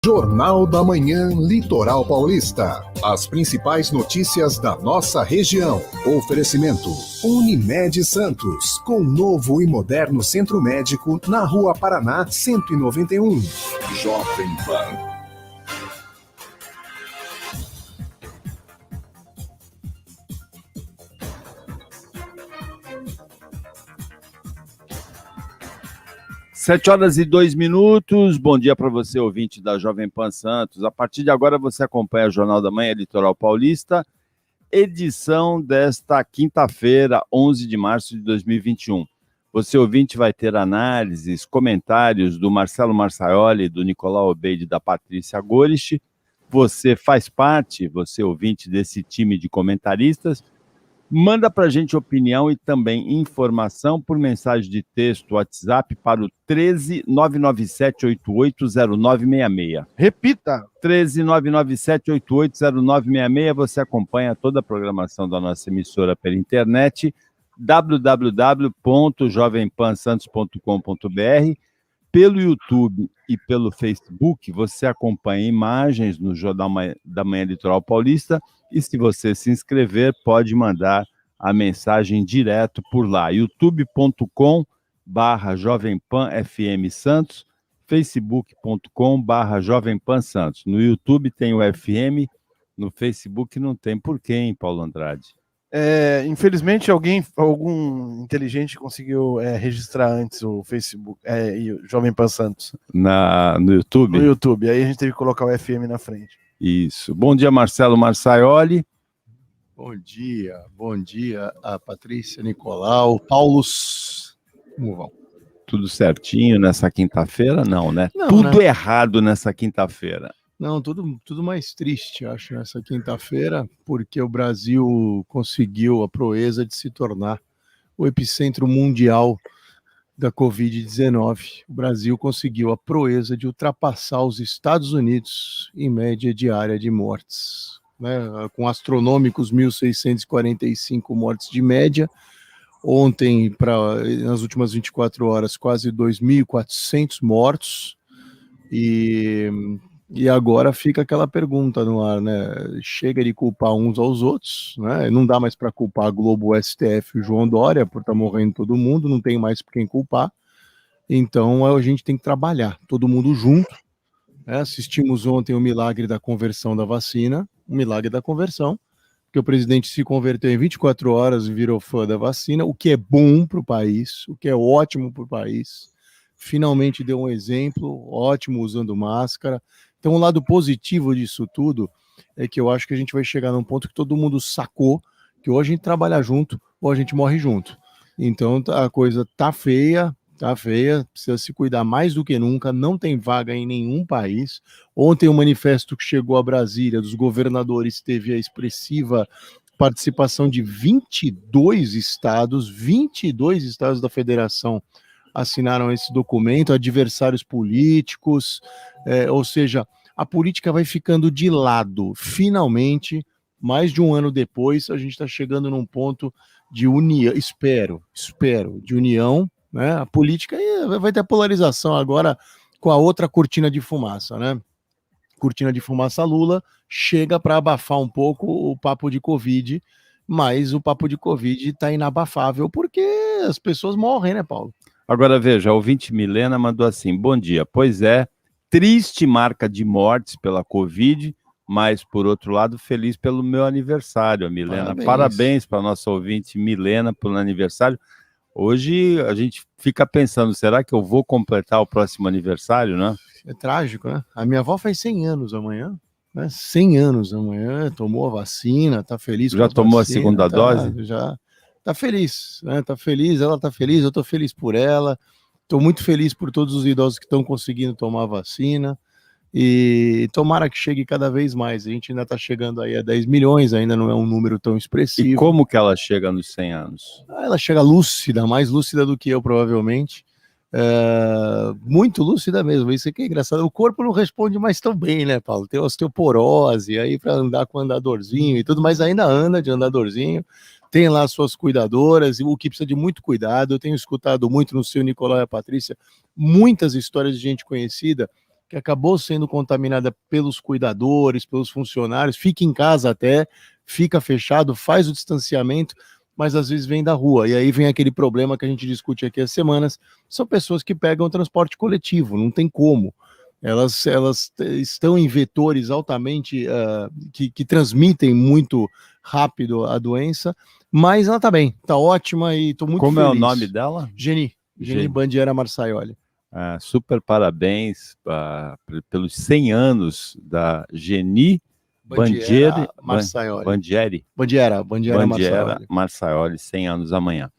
Jornal da Manhã, Litoral Paulista. As principais notícias da nossa região. Oferecimento: Unimed Santos, com novo e moderno centro médico na Rua Paraná 191. Jovem Pan. Sete horas e 2 minutos. Bom dia para você, ouvinte da Jovem Pan Santos. A partir de agora você acompanha o Jornal da Manhã Litoral Paulista, edição desta quinta-feira, 11 de março de 2021. Você, ouvinte, vai ter análises, comentários do Marcelo Marçaioli, do Nicolau Obeide e da Patrícia Gorich. Você faz parte, você, ouvinte, desse time de comentaristas. Manda para a gente opinião e também informação por mensagem de texto, WhatsApp, para o 13997880966. Repita! 13997880966. Você acompanha toda a programação da nossa emissora pela internet, www.jovempansantos.com.br. Pelo YouTube e pelo Facebook, você acompanha imagens no Jornal da Manhã Litoral Paulista. E se você se inscrever, pode mandar a mensagem direto por lá. youtube.com/Jovem Pan FM Santos, facebook.com/Jovem Pan Santos. No YouTube tem o FM, no Facebook não tem. Por quê, hein, Paulo Andrade? Infelizmente, algum inteligente conseguiu registrar antes o Facebook e o Jovem Pan Santos. No YouTube? No YouTube, aí a gente teve que colocar o FM na frente. Isso. Bom dia, Marcelo Marçaioli. Bom dia a Patrícia, Nicolau, Paulos. Como vão? Tudo certinho nessa quinta-feira? Não, né? Não, tudo né? Errado nessa quinta-feira. Não, tudo mais triste, acho, nessa quinta-feira, porque o Brasil conseguiu a proeza de se tornar o epicentro mundial da Covid-19. O Brasil conseguiu a proeza de ultrapassar os Estados Unidos em média diária de mortes, né? Com astronômicos 1.645 mortes de média. Ontem, nas últimas 24 horas, quase 2.400 mortos. E agora fica aquela pergunta no ar, né? Chega de culpar uns aos outros, né? Não dá mais para culpar a Globo, o STF e o João Dória por estar morrendo todo mundo, não tem mais por quem culpar. Então a gente tem que trabalhar, todo mundo junto. Né? Assistimos ontem o milagre da conversão da vacina, o milagre da conversão, porque o presidente se converteu em 24 horas e virou fã da vacina, o que é bom para o país, o que é ótimo para o país. Finalmente deu um exemplo, ótimo usando máscara. Então, o lado positivo disso tudo é que eu acho que a gente vai chegar num ponto que todo mundo sacou que ou a gente trabalha junto ou a gente morre junto. Então, a coisa tá feia, precisa se cuidar mais do que nunca, não tem vaga em nenhum país. Ontem o manifesto que chegou a Brasília dos governadores teve a expressiva participação de 22 estados da federação assinaram esse documento, adversários políticos, ou seja, a política vai ficando de lado. Finalmente, mais de um ano depois, a gente está chegando num ponto de união, espero, de união, né? A política vai ter polarização agora com a outra cortina de fumaça, né? Cortina de fumaça Lula chega para abafar um pouco o papo de Covid, mas o papo de Covid está inabafável porque as pessoas morrem, né, Paulo? Agora veja, a ouvinte Milena mandou assim: bom dia, pois é, triste marca de mortes pela Covid, mas por outro lado, feliz pelo meu aniversário, a Milena. Parabéns para a nossa ouvinte Milena pelo aniversário. Hoje a gente fica pensando, será que eu vou completar o próximo aniversário, né? É trágico, né? A minha avó faz 100 anos amanhã, né? 100 anos amanhã, tomou a vacina, tá feliz com Já tomou vacina, a segunda dose? Já tá feliz, né? Tá feliz, ela tá feliz, eu tô feliz por ela. Tô muito feliz por todos os idosos que estão conseguindo tomar a vacina. E tomara que chegue cada vez mais. A gente ainda está chegando aí a 10 milhões, ainda não é um número tão expressivo. E como que ela chega nos 100 anos? Ela chega lúcida, mais lúcida do que eu, provavelmente. Muito lúcida mesmo, isso aqui é engraçado. O corpo não responde mais tão bem, né, Paulo? Tem osteoporose aí para andar com andadorzinho e tudo, mas ainda anda de andadorzinho. Tem lá suas cuidadoras, o que precisa de muito cuidado. Eu tenho escutado muito no seu Nicolau e a Patrícia muitas histórias de gente conhecida que acabou sendo contaminada pelos cuidadores, pelos funcionários, fica em casa até, fica fechado, faz o distanciamento, mas às vezes vem da rua. E aí vem aquele problema que a gente discute aqui há semanas, são pessoas que pegam transporte coletivo, não tem como. Elas estão em vetores altamente, que transmitem muito rápido a doença, mas ela está bem, está ótima e estou muito Como feliz. é o nome dela? Geni Bandiera Marçaioli. Super parabéns pelos 100 anos da Geni Bandiera Marçaioli. Bandiera Marçaioli, 100 anos amanhã.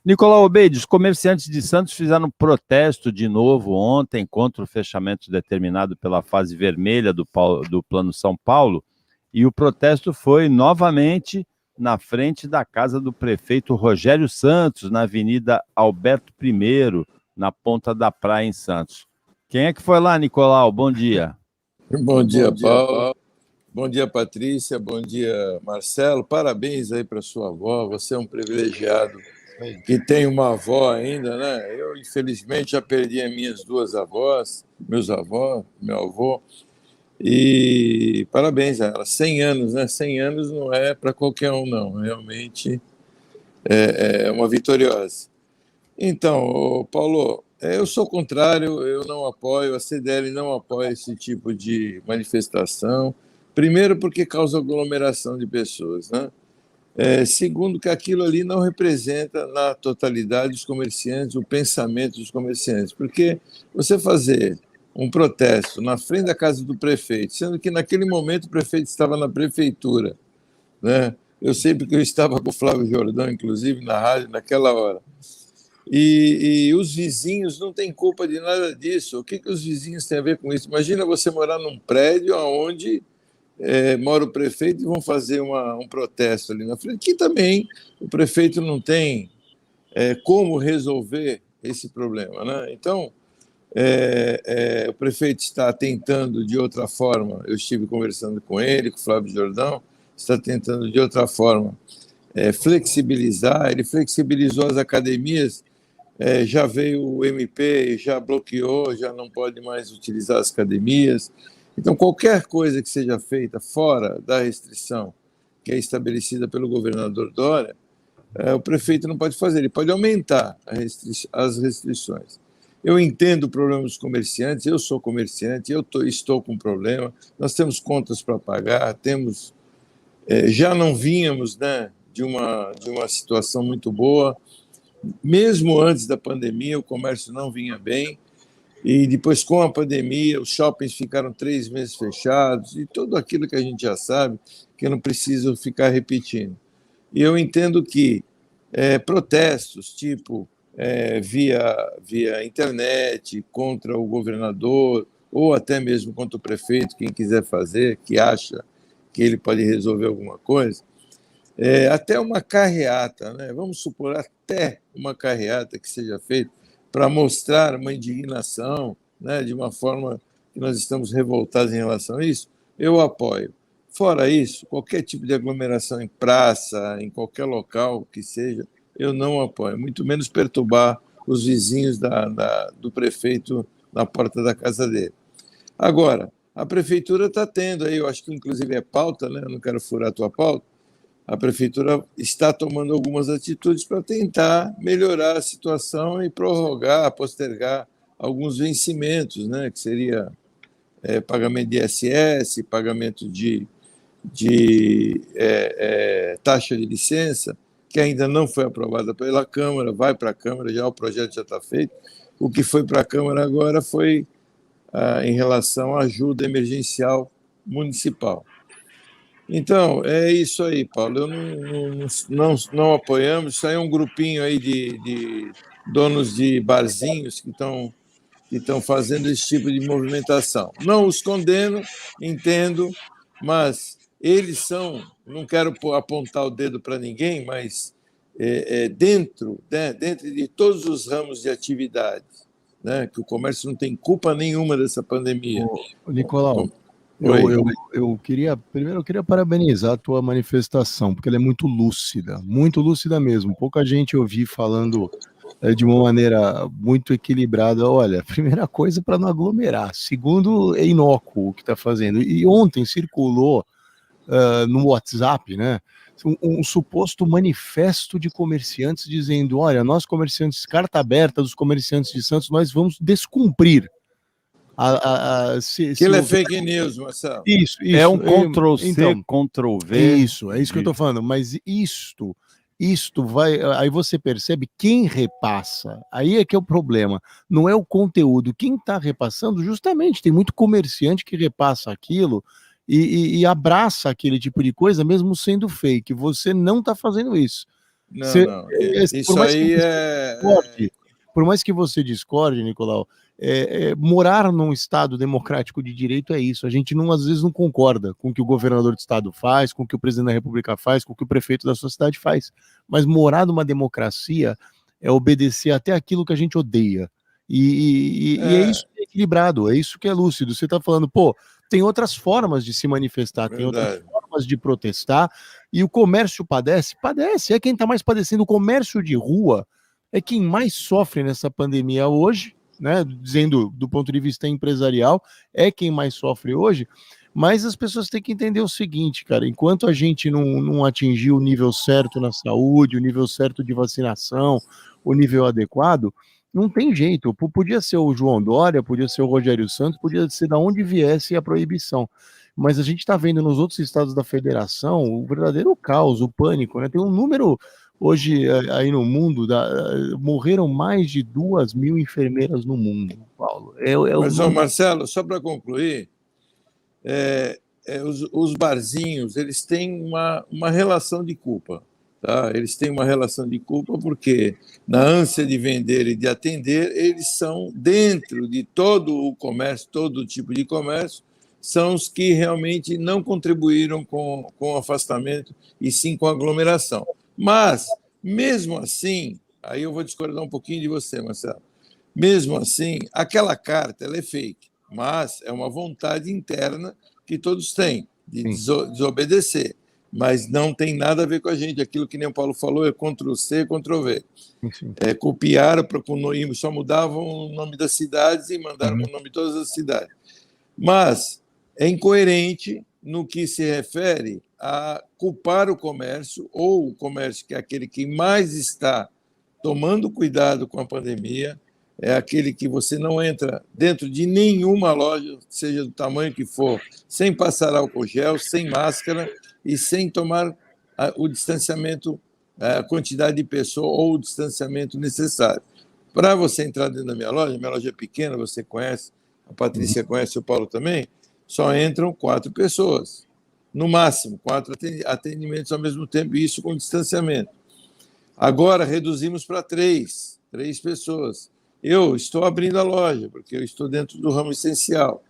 Nicolau Obeide, os comerciantes de Santos fizeram protesto de novo ontem contra o fechamento determinado pela fase vermelha do Plano São Paulo, e o protesto foi novamente na frente da casa do prefeito Rogério Santos, na Avenida Alberto I, na Ponta da Praia, em Santos. Quem é que foi lá, Nicolau? Bom dia. Bom dia, Paulo. Bom dia, Patrícia. Bom dia, Marcelo. Parabéns aí para sua avó. Você é um privilegiado que tem uma avó ainda, né? Eu, infelizmente, já perdi as minhas duas avós, meu avô. E parabéns a ela. 100 anos, né? 100 anos não é para qualquer um, não. Realmente é uma vitoriosa. Então, Paulo, eu sou contrário, eu não apoio, a CDL não apoia esse tipo de manifestação. Primeiro, porque causa aglomeração de pessoas, né? Segundo, que aquilo ali não representa na totalidade os comerciantes, o pensamento dos comerciantes. Porque você fazer um protesto na frente da casa do prefeito, sendo que naquele momento o prefeito estava na prefeitura, né? Eu sei porque eu estava com o Flávio Jordão, inclusive, na rádio, naquela hora. E os vizinhos não têm culpa de nada disso. O que os vizinhos têm a ver com isso? Imagina você morar num prédio onde mora o prefeito e vão fazer um protesto ali na frente, que também o prefeito não tem como resolver esse problema, né? Então, o prefeito está tentando de outra forma, eu estive conversando com ele, com o Flávio Jordão, está tentando de outra forma flexibilizar, ele flexibilizou as academias, já veio o MP, já bloqueou, já não pode mais utilizar as academias. Então, qualquer coisa que seja feita fora da restrição que é estabelecida pelo governador Dória, o prefeito não pode fazer, ele pode aumentar as restrições. Eu entendo o problema dos comerciantes, eu sou comerciante, estou com problema, nós temos contas para pagar, já não vínhamos, né, de uma situação muito boa, mesmo antes da pandemia o comércio não vinha bem, e depois com a pandemia os shoppings ficaram 3 meses fechados, e tudo aquilo que a gente já sabe, que eu não preciso ficar repetindo. E eu entendo que protestos, tipo via internet, contra o governador, ou até mesmo contra o prefeito, quem quiser fazer, que acha que ele pode resolver alguma coisa, até uma carreata, né? Vamos supor, até uma carreata que seja feita para mostrar uma indignação, né, de uma forma que nós estamos revoltados em relação a isso, eu apoio. Fora isso, qualquer tipo de aglomeração em praça, em qualquer local que seja, eu não apoio, muito menos perturbar os vizinhos do prefeito na porta da casa dele. Agora, a prefeitura está tendo aí, eu acho que inclusive é pauta, né? Eu não quero furar a tua pauta, a prefeitura está tomando algumas atitudes para tentar melhorar a situação e prorrogar, postergar alguns vencimentos, né? Que seria pagamento de ISS, pagamento de taxa de licença, que ainda não foi aprovada pela Câmara, vai para a Câmara, já o projeto já está feito. O que foi para a Câmara agora foi em relação à ajuda emergencial municipal. Então, é isso aí, Paulo. Não apoiamos. Isso aí é um grupinho aí de donos de barzinhos que estão fazendo esse tipo de movimentação. Não os condeno, entendo, mas eles são, não quero apontar o dedo para ninguém, mas dentro de todos os ramos de atividade, né, que o comércio não tem culpa nenhuma dessa pandemia. Nicolau, eu queria parabenizar a tua manifestação, porque ela é muito lúcida mesmo. Pouca gente eu vi falando de uma maneira muito equilibrada. Olha, primeira coisa, para não aglomerar. Segundo, é inócuo o que está fazendo. E ontem circulou no WhatsApp, né, um suposto manifesto de comerciantes dizendo, olha, nós comerciantes, carta aberta dos comerciantes de Santos, nós vamos descumprir. Aquilo é fake news, Marcelo. Isso. É um Ctrl-C, então, Ctrl-V. é isso que eu estou falando. Mas isto vai... Aí você percebe quem repassa. Aí é que é o problema. Não é o conteúdo. Quem está repassando, justamente, tem muito comerciante que repassa aquilo e abraça aquele tipo de coisa, mesmo sendo fake. Você não está fazendo isso. Não. Isso aí Por mais que você discorde, Nicolau, morar num Estado democrático de direito é isso. A gente às vezes não concorda com o que o governador do Estado faz, com o que o presidente da República faz, com o que o prefeito da sua cidade faz. Mas morar numa democracia é obedecer até aquilo que a gente odeia. E é isso que é equilibrado, é isso que é lúcido. Você está falando, tem outras formas de se manifestar, tem outras formas de protestar, e o comércio padece, é quem está mais padecendo. O comércio de rua é quem mais sofre nessa pandemia hoje, né? Dizendo do ponto de vista empresarial, é quem mais sofre hoje, mas as pessoas têm que entender o seguinte, cara, enquanto a gente não atingir o nível certo na saúde, o nível certo de vacinação, o nível adequado, não tem jeito. Podia ser o João Dória, podia ser o Rogério Santos, podia ser de onde viesse a proibição. Mas a gente está vendo nos outros estados da federação o verdadeiro caos, o pânico, né? Tem um número hoje aí no mundo, morreram mais de 2.000 enfermeiras no mundo, Paulo. Mas, Marcelo, só para concluir, os barzinhos, eles têm uma relação de culpa. Tá? Eles têm uma relação de culpa porque, na ânsia de vender e de atender, eles são, dentro de todo o comércio, todo tipo de comércio, são os que realmente não contribuíram com o afastamento e sim com a aglomeração. Mas, mesmo assim, aí eu vou discordar um pouquinho de você, Marcelo, mesmo assim, aquela carta ela é fake, mas é uma vontade interna que todos têm de desobedecer. Mas não tem nada a ver com a gente. Aquilo que nem o Paulo falou é Ctrl-C, Ctrl-V. Copiaram, só mudavam o nome das cidades e mandaram o nome de todas as cidades. Mas é incoerente no que se refere a culpar o comércio, ou o comércio que é aquele que mais está tomando cuidado com a pandemia, é aquele que você não entra dentro de nenhuma loja, seja do tamanho que for, sem passar álcool gel, sem máscara e sem tomar o distanciamento, a quantidade de pessoas ou o distanciamento necessário. Para você entrar dentro da minha loja é pequena, você conhece, a Patrícia conhece, o Paulo também, só entram 4 pessoas, no máximo, 4 atendimentos ao mesmo tempo, e isso com distanciamento. Agora reduzimos para 3 pessoas. Eu estou abrindo a loja, porque eu estou dentro do ramo essencial,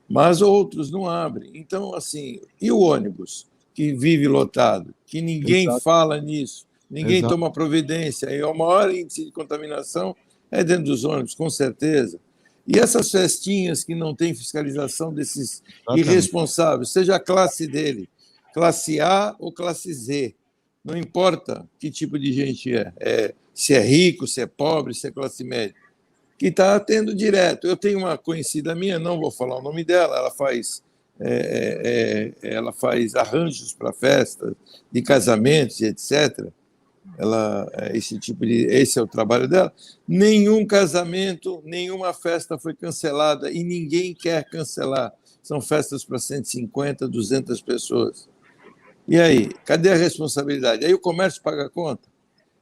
mas outros não abrem. Então, assim, e o ônibus, que vive lotado, que ninguém fala nisso, ninguém toma providência, e o maior índice de contaminação é dentro dos ônibus, com certeza. E essas festinhas que não têm fiscalização desses irresponsáveis, seja a classe dele, classe A ou classe Z, não importa que tipo de gente se é rico, se é pobre, se é classe média, que está tendo direto. Eu tenho uma conhecida minha, não vou falar o nome dela, ela faz arranjos para festas de casamentos e etc. Esse é o trabalho dela. Nenhum casamento, nenhuma festa foi cancelada e ninguém quer cancelar. São festas para 150, 200 pessoas. E aí, cadê a responsabilidade? Aí o comércio paga a conta?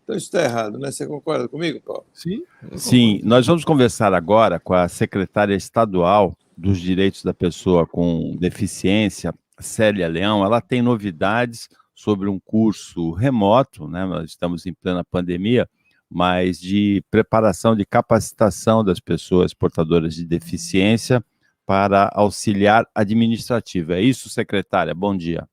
Então isso está errado, né? Você concorda comigo, Paulo? Sim, nós vamos conversar agora com a secretária estadual dos Direitos da Pessoa com Deficiência, Célia Leão. Ela tem novidades sobre um curso remoto, né? Nós estamos em plena pandemia, mas de preparação, de capacitação das pessoas portadoras de deficiência para auxiliar administrativo. É isso, secretária? Bom dia.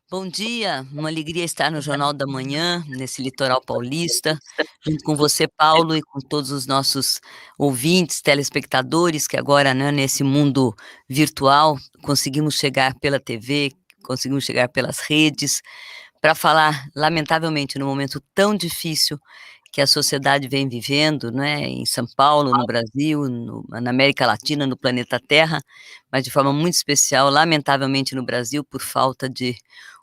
Bom dia, uma alegria estar no Jornal da Manhã, nesse litoral paulista, junto com você, Paulo, e com todos os nossos ouvintes, telespectadores, que agora, né, nesse mundo virtual, conseguimos chegar pela TV, conseguimos chegar pelas redes, para falar, lamentavelmente, num momento tão difícil, que a sociedade vem vivendo, né, em São Paulo, no Brasil, na América Latina, no planeta Terra, mas de forma muito especial, lamentavelmente no Brasil, por falta de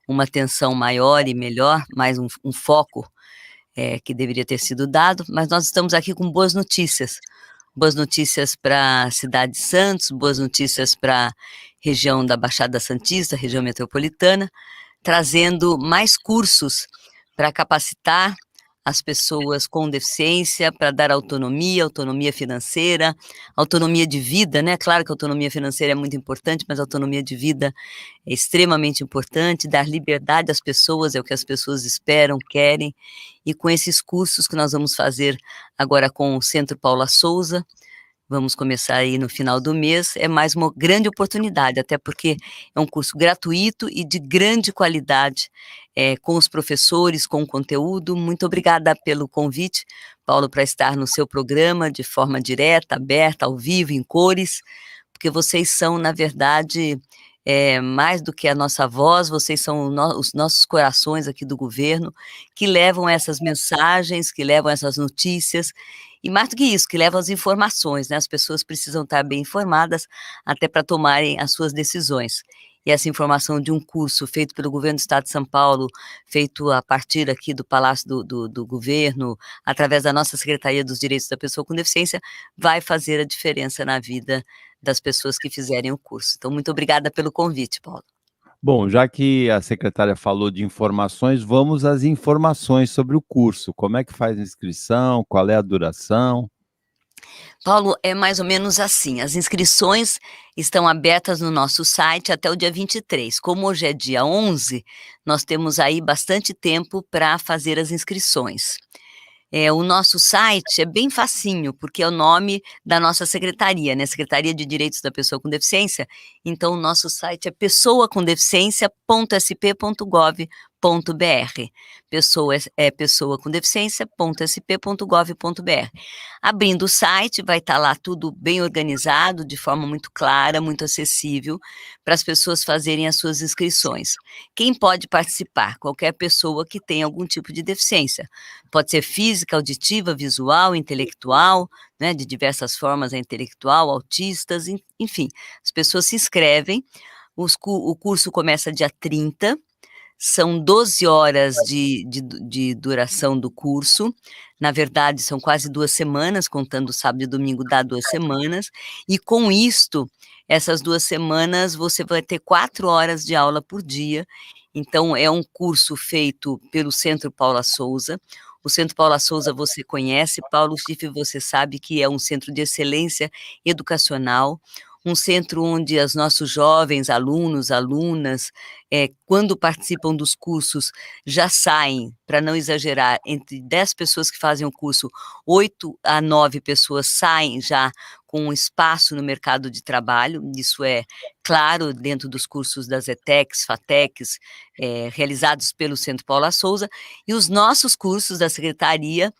uma atenção maior e melhor, mais um foco que deveria ter sido dado, mas nós estamos aqui com boas notícias para a cidade de Santos, boas notícias para a região da Baixada Santista, região metropolitana, trazendo mais cursos para capacitar as pessoas com deficiência, para dar autonomia financeira, autonomia de vida, né? Claro que a autonomia financeira é muito importante, mas a autonomia de vida é extremamente importante, dar liberdade às pessoas, é o que as pessoas esperam, querem, e com esses cursos que nós vamos fazer agora com o Centro Paula Souza, vamos começar aí no final do mês, é mais uma grande oportunidade, até porque é um curso gratuito e de grande qualidade, com os professores, com o conteúdo. Muito obrigada pelo convite, Paulo, para estar no seu programa de forma direta, aberta, ao vivo, em cores, porque vocês são, na verdade, mais do que a nossa voz, vocês são os nossos corações aqui do governo, que levam essas mensagens, que levam essas notícias, e mais do que isso, que levam as informações, né? As pessoas precisam estar bem informadas até para tomarem as suas decisões. E essa informação de um curso feito pelo governo do Estado de São Paulo, feito a partir aqui do Palácio do Governo, através da nossa Secretaria dos Direitos da Pessoa com Deficiência, vai fazer a diferença na vida das pessoas que fizerem o curso. Então, muito obrigada pelo convite, Paulo. Bom, já que a secretária falou de informações, vamos às informações sobre o curso. Como é que faz a inscrição? Qual é a duração? Paulo, é mais ou menos assim, as inscrições estão abertas no nosso site até o dia 23. Como hoje é dia 11, nós temos aí bastante tempo para fazer as inscrições. O nosso site é bem facinho, porque é o nome da nossa secretaria, né? Secretaria de Direitos da Pessoa com Deficiência. Então, o nosso site é pessoacomdeficiência.sp.gov.br. pessoacomdeficiência.sp.gov.br. Abrindo o site, vai estar lá tudo bem organizado, de forma muito clara, muito acessível, para as pessoas fazerem as suas inscrições. Quem pode participar? Qualquer pessoa que tenha algum tipo de deficiência. Pode ser física, auditiva, visual, intelectual, né, de diversas formas, intelectual, autistas, enfim. As pessoas se inscrevem, o curso começa dia 30, são 12 horas de duração do curso, na verdade são quase 2 semanas, contando sábado e domingo dá 2 semanas, e com isto, essas 2 semanas você vai ter 4 horas de aula por dia. Então é um curso feito pelo Centro Paula Souza. O Centro Paula Souza você conhece, Paulo Schiff, você sabe que é um centro de excelência educacional, um centro onde os nossos jovens, alunos, alunas, quando participam dos cursos, já saem, para não exagerar, entre 10 pessoas que fazem o curso, 8 a 9 pessoas saem já com um espaço no mercado de trabalho. Isso é claro dentro dos cursos das ETECs, FATECs, realizados pelo Centro Paula Souza, e os nossos cursos da Secretaria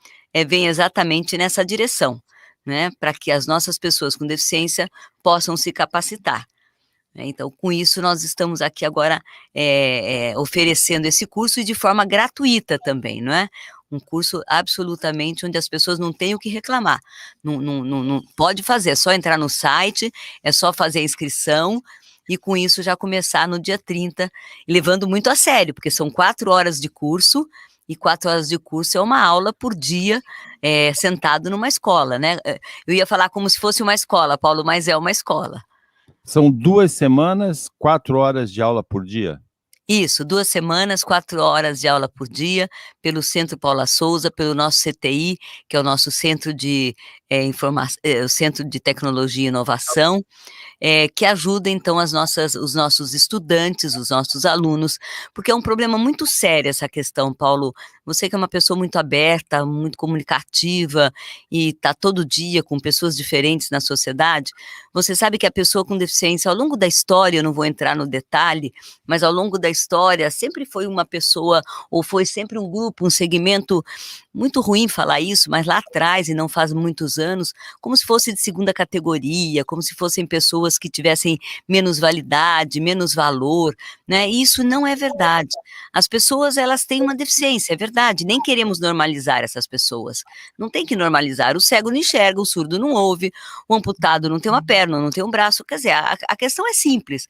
vêm exatamente nessa direção, né, para que as nossas pessoas com deficiência possam se capacitar. Então, com isso, nós estamos aqui agora oferecendo esse curso e de forma gratuita também, não é? Um curso absolutamente onde as pessoas não têm o que reclamar, não pode fazer, é só entrar no site, é só fazer a inscrição, e com isso já começar no dia 30, levando muito a sério, porque são 4 horas de curso, e 4 horas de curso é uma aula por dia, sentado numa escola, né? Eu ia falar como se fosse uma escola, Paulo, mas é uma escola. São 2 semanas, 4 horas de aula por dia? Isso, 2 semanas, 4 horas de aula por dia, pelo Centro Paula Souza, pelo nosso CTI, que é o nosso Centro de Centro de Tecnologia e Inovação, que ajuda, então, os nossos estudantes, os nossos alunos, porque é um problema muito sério essa questão, Paulo. Você que é uma pessoa muito aberta, muito comunicativa, e está todo dia com pessoas diferentes na sociedade, você sabe que a pessoa com deficiência, ao longo da história, eu não vou entrar no detalhe, mas ao longo da história, sempre foi uma pessoa, ou foi sempre um grupo, um segmento, muito ruim falar isso, mas lá atrás, e não faz muitos últimos anos como se fosse de segunda categoria, como se fossem pessoas que tivessem menos validade, menos valor, né? E isso não é verdade. As pessoas, elas têm uma deficiência, é verdade, nem queremos normalizar essas pessoas. Não tem que normalizar, o cego não enxerga, o surdo não ouve, o amputado não tem uma perna, não tem um braço, quer dizer, a questão é simples,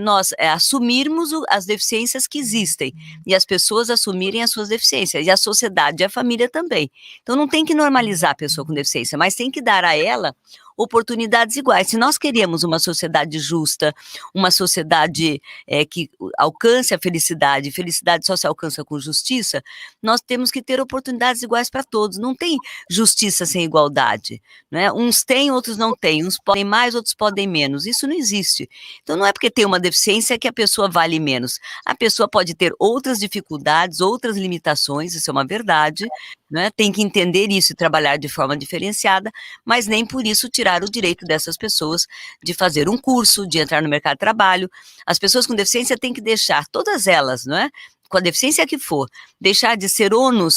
nós assumirmos as deficiências que existem, e as pessoas assumirem as suas deficiências, e a sociedade e a família também. Então não tem que normalizar a pessoa com deficiência, mas tem que dar a ela oportunidades iguais. Se nós queremos uma sociedade justa, uma sociedade que alcance a felicidade, felicidade só se alcança com justiça, nós temos que ter oportunidades iguais para todos. Não tem justiça sem igualdade, né? Uns têm, outros não têm, uns podem mais, outros podem menos. Isso não existe. Então não é porque tem uma deficiência que a pessoa vale menos. A pessoa pode ter outras dificuldades, outras limitações, isso é uma verdade, né? Tem que entender isso e trabalhar de forma diferenciada, mas nem por isso tirar o direito dessas pessoas de fazer um curso, de entrar no mercado de trabalho. As pessoas com deficiência têm que deixar, todas elas, não é? Com a deficiência que for, deixar de ser ônus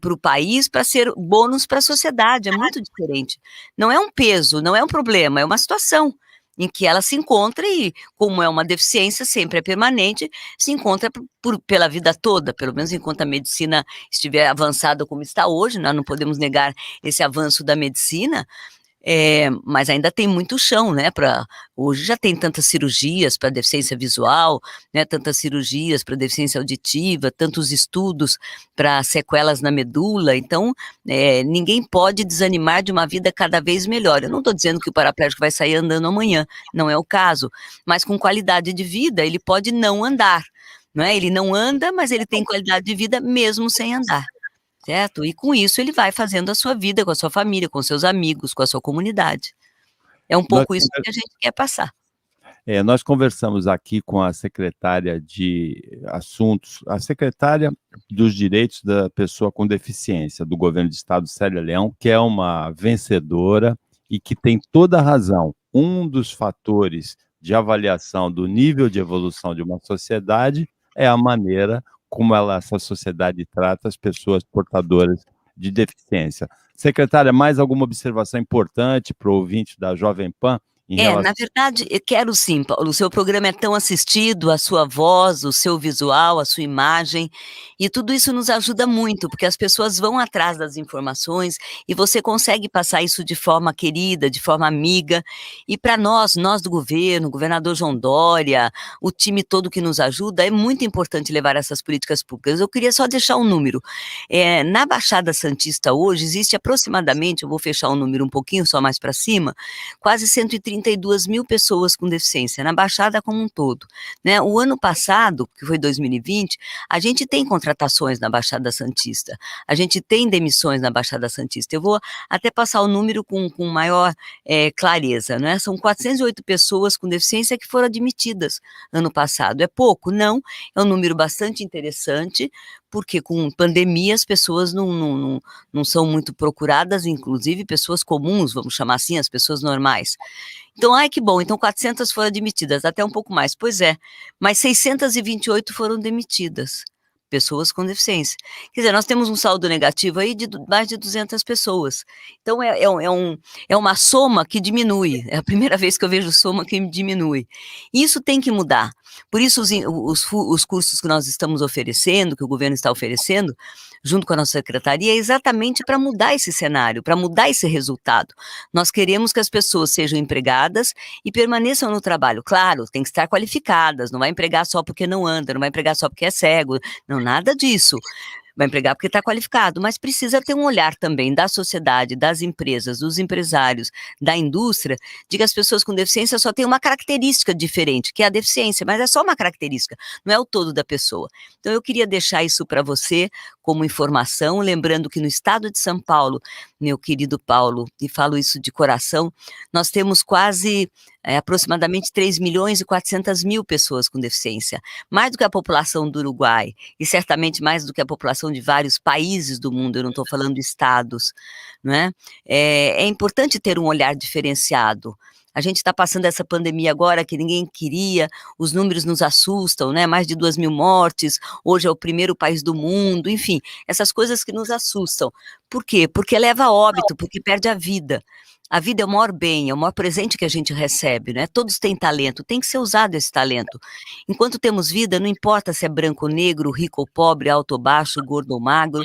para o país para ser bônus para a sociedade, é muito diferente. Não é um peso, não é um problema, é uma situação em que ela se encontra e, como é uma deficiência, sempre é permanente, se encontra pela vida toda, pelo menos enquanto a medicina estiver avançada como está hoje, nós não podemos negar esse avanço da medicina, mas ainda tem muito chão, né? Hoje já tem tantas cirurgias para deficiência visual, né? Tantas cirurgias para deficiência auditiva, tantos estudos para sequelas na medula. Então, ninguém pode desanimar de uma vida cada vez melhor. Eu não estou dizendo que o paraplégico vai sair andando amanhã, não é o caso, mas com qualidade de vida ele pode não andar, não é? Ele não anda, mas ele tem qualidade de vida mesmo sem andar. Certo? E com isso ele vai fazendo a sua vida, com a sua família, com seus amigos, com a sua comunidade. É um pouco isso que a gente quer passar. Nós conversamos aqui com a secretária de Assuntos, a secretária dos Direitos da Pessoa com Deficiência do Governo do Estado, Célia Leão, que é uma vencedora e que tem toda a razão. Um dos fatores de avaliação do nível de evolução de uma sociedade é a maneira como essa sociedade trata as pessoas portadoras de deficiência. Secretária, mais alguma observação importante para o ouvinte da Jovem Pan? Na verdade, eu quero sim, Paulo, o seu programa é tão assistido, a sua voz, o seu visual, a sua imagem, e tudo isso nos ajuda muito, porque as pessoas vão atrás das informações e você consegue passar isso de forma querida, de forma amiga, e para nós do governo, o governador João Dória, o time todo que nos ajuda, é muito importante levar essas políticas públicas. Eu queria só deixar um número. Na Baixada Santista hoje, existe aproximadamente, eu vou fechar um número um pouquinho só mais para cima, quase 132 mil pessoas com deficiência, na Baixada como um todo, né? O ano passado, que foi 2020, a gente tem contratações na Baixada Santista, a gente tem demissões na Baixada Santista. Eu vou até passar o número com maior clareza, né? São 408 pessoas com deficiência que foram admitidas ano passado. É pouco? Não, é um número bastante interessante, porque com pandemia as pessoas não são muito procuradas, inclusive pessoas comuns, vamos chamar assim, as pessoas normais. Então, que bom, então 400 foram admitidas, até um pouco mais, pois é, mas 628 foram demitidas, pessoas com deficiência. Quer dizer, nós temos um saldo negativo aí de mais de 200 pessoas. Então, é uma soma que diminui, é a primeira vez que eu vejo soma que diminui. E isso tem que mudar. Por isso, os cursos que nós estamos oferecendo, que o governo está oferecendo, junto com a nossa secretaria, é exatamente para mudar esse cenário, para mudar esse resultado. Nós queremos que as pessoas sejam empregadas e permaneçam no trabalho. Claro, tem que estar qualificadas, não vai empregar só porque não anda, não vai empregar só porque é cego, não, nada disso. Vai empregar porque está qualificado, mas precisa ter um olhar também da sociedade, das empresas, dos empresários, da indústria, de que as pessoas com deficiência só têm uma característica diferente, que é a deficiência, mas é só uma característica, não é o todo da pessoa. Então eu queria deixar isso para você como informação, lembrando que no estado de São Paulo, meu querido Paulo, e falo isso de coração, nós temos quase aproximadamente 3.400.000 pessoas com deficiência, mais do que a população do Uruguai, e certamente mais do que a população de vários países do mundo, eu não estou falando de estados, não é? É importante ter um olhar diferenciado. A gente está passando essa pandemia agora que ninguém queria, os números nos assustam, né? Mais de 2.000 mortes, hoje é o primeiro país do mundo, enfim, essas coisas que nos assustam. Por quê? Porque leva a óbito, porque perde a vida. A vida é o maior bem, é o maior presente que a gente recebe, né? Todos têm talento, tem que ser usado esse talento. Enquanto temos vida, não importa se é branco ou negro, rico ou pobre, alto ou baixo, gordo ou magro,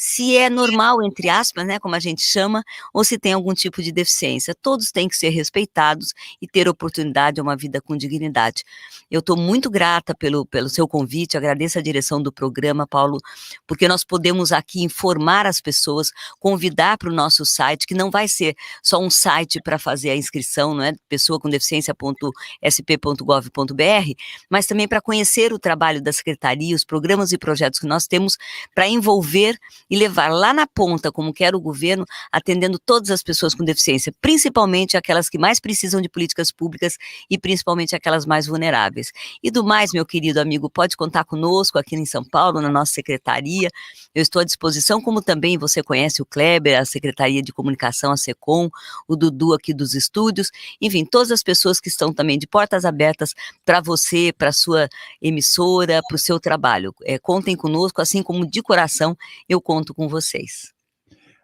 se é normal, entre aspas, né, como a gente chama, ou se tem algum tipo de deficiência. Todos têm que ser respeitados e ter oportunidade a uma vida com dignidade. Eu estou muito grata pelo seu convite, agradeço a direção do programa, Paulo, porque nós podemos aqui informar as pessoas, convidar para o nosso site, que não vai ser só um site para fazer a inscrição, não é? pessoacomdeficiência.sp.gov.br, mas também para conhecer o trabalho da Secretaria, os programas e projetos que nós temos para envolver e levar lá na ponta, como quer o governo, atendendo todas as pessoas com deficiência, principalmente aquelas que mais precisam de políticas públicas e principalmente aquelas mais vulneráveis. E do mais, meu querido amigo, pode contar conosco aqui em São Paulo, na nossa secretaria. Eu estou à disposição, como também você conhece o Kleber, a Secretaria de Comunicação, a SECOM, o Dudu aqui dos estúdios, enfim, todas as pessoas que estão também de portas abertas para você, para a sua emissora, para o seu trabalho. Contem conosco, assim como de coração eu conto com vocês.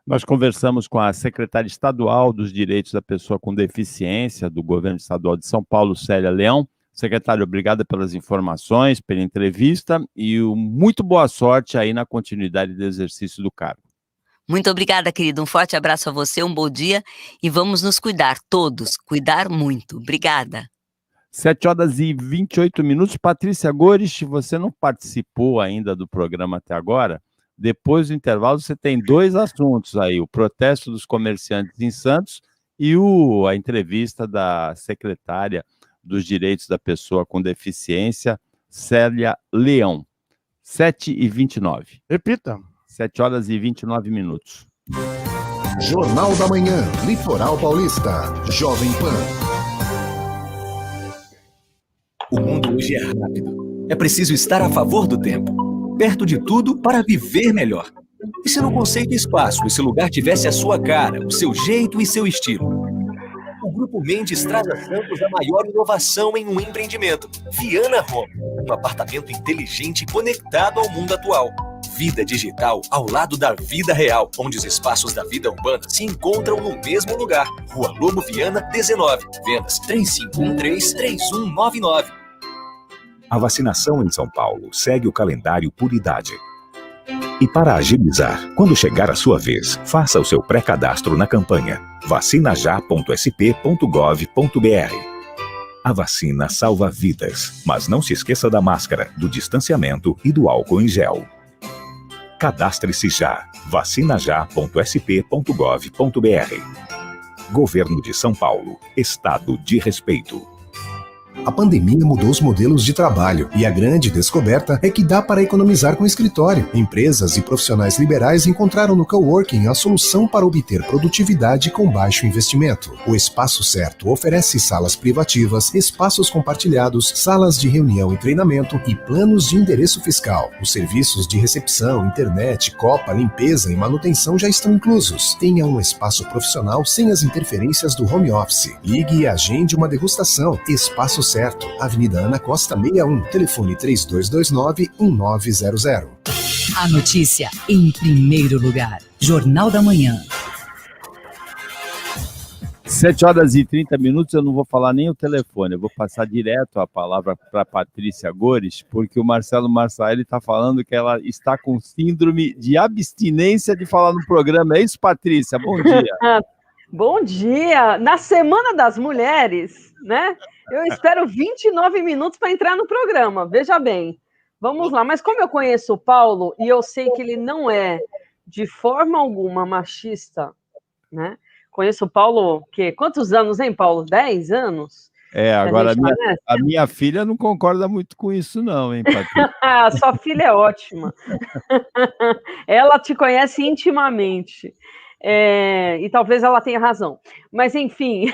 Nós conversamos com a secretária estadual dos Direitos da Pessoa com Deficiência do Governo Estadual de São Paulo, Célia Leão. Secretário, obrigada pelas informações, pela entrevista e muito boa sorte aí na continuidade do exercício do cargo. Muito obrigada, querido. Um forte abraço a você, um bom dia e vamos nos cuidar todos, cuidar muito. Obrigada. 7h28. Patrícia Goris, você não participou ainda do programa até agora. Depois do intervalo, você tem 2 assuntos aí, o protesto dos comerciantes em Santos e a entrevista da secretária dos Direitos da Pessoa com Deficiência, Célia Leão. 7h29. Repita. 7h29. Jornal da Manhã, Litoral Paulista, Jovem Pan. O mundo hoje é rápido. É preciso estar a favor do tempo. Perto de tudo para viver melhor. E se no conceito espaço esse lugar tivesse a sua cara, o seu jeito e seu estilo? O Grupo Mendes traz a Santos a maior inovação em um empreendimento. Viana Home, um apartamento inteligente e conectado ao mundo atual. Vida digital ao lado da vida real, onde os espaços da vida urbana se encontram no mesmo lugar. Rua Lobo Viana, 19. Vendas 3513-3199. A vacinação em São Paulo segue o calendário por idade. E para agilizar, quando chegar a sua vez, faça o seu pré-cadastro na campanha vacinajá.sp.gov.br. A vacina salva vidas, mas não se esqueça da máscara, do distanciamento e do álcool em gel. Cadastre-se já. vacinajá.sp.gov.br. Governo de São Paulo. Estado de respeito. A pandemia mudou os modelos de trabalho e a grande descoberta é que dá para economizar com o escritório. Empresas e profissionais liberais encontraram no coworking a solução para obter produtividade com baixo investimento. O Espaço Certo oferece salas privativas, espaços compartilhados, salas de reunião e treinamento e planos de endereço fiscal. Os serviços de recepção, internet, copa, limpeza e manutenção já estão inclusos. Tenha um espaço profissional sem as interferências do home office. Ligue e agende uma degustação. Espaço Certo, Avenida Ana Costa 61, telefone 3229-1900. A notícia em primeiro lugar. Jornal da Manhã. 7h30, eu não vou falar nem o telefone, eu vou passar direto a palavra para a Patrícia Goris, porque o Marcelo Marçaeli está falando que ela está com síndrome de abstinência de falar no programa. É isso, Patrícia? Bom dia. Bom dia! Na Semana das Mulheres, né? Eu espero 29 minutos para entrar no programa, veja bem. Vamos lá, mas como eu conheço o Paulo e eu sei que ele não é de forma alguma machista, né? Conheço o Paulo, quantos anos, hein, Paulo? 10 anos? Agora a minha filha não concorda muito com isso não, hein, Patrícia? Sua filha é ótima. Ela te conhece intimamente. E talvez ela tenha razão. Mas, enfim,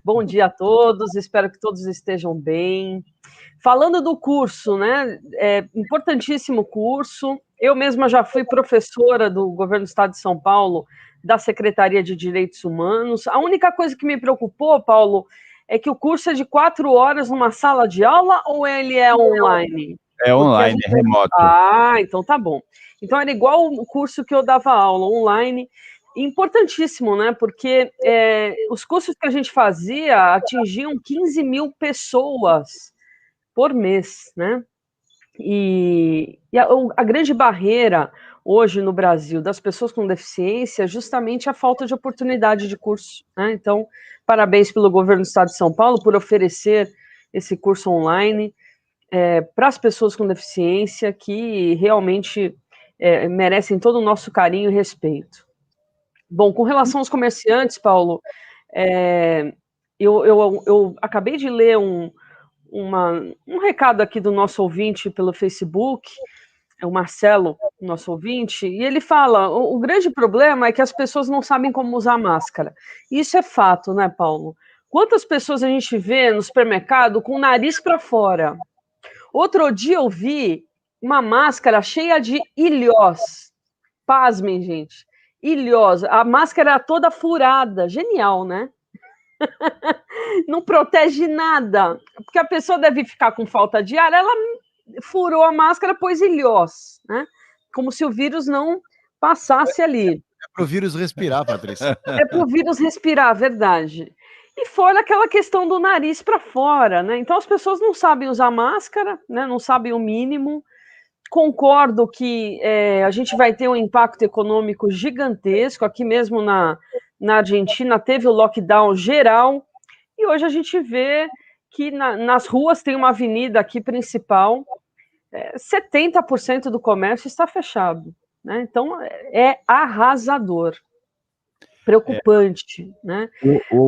bom dia a todos, espero que todos estejam bem. Falando do curso, né? Importantíssimo curso. Eu mesma já fui professora do Governo do Estado de São Paulo da Secretaria de Direitos Humanos. A única coisa que me preocupou, Paulo, é que o curso é de 4 horas numa sala de aula ou ele é online? É online, é remoto. Ah, então tá bom. Então era igual o curso que eu dava aula, online. Importantíssimo, né? Porque os cursos que a gente fazia atingiam 15 mil pessoas por mês, né? E a grande barreira hoje no Brasil das pessoas com deficiência é justamente a falta de oportunidade de curso, né? Então, parabéns pelo governo do Estado de São Paulo por oferecer esse curso online para as pessoas com deficiência que realmente merecem todo o nosso carinho e respeito. Bom, com relação aos comerciantes, Paulo, eu acabei de ler um recado aqui do nosso ouvinte pelo Facebook, é o Marcelo, nosso ouvinte, e ele fala, o grande problema é que as pessoas não sabem como usar máscara. Isso é fato, né, Paulo? Quantas pessoas a gente vê no supermercado com o nariz para fora? Outro dia eu vi uma máscara cheia de ilhós. Pasmem, gente. Ilhós. A máscara era toda furada. Genial, né? Não protege nada. Porque a pessoa deve ficar com falta de ar, ela furou a máscara, pôs ilhós, né? Como se o vírus não passasse ali. É para o vírus respirar, Patrícia. É para o vírus respirar, verdade. E fora aquela questão do nariz para fora, né? Então as pessoas não sabem usar máscara, né? Não sabem o mínimo. Concordo que a gente vai ter um impacto econômico gigantesco. Aqui mesmo na Argentina teve o lockdown geral e hoje a gente vê que nas ruas tem uma avenida aqui principal, 70% do comércio está fechado, né? Então é arrasador. Preocupante, né?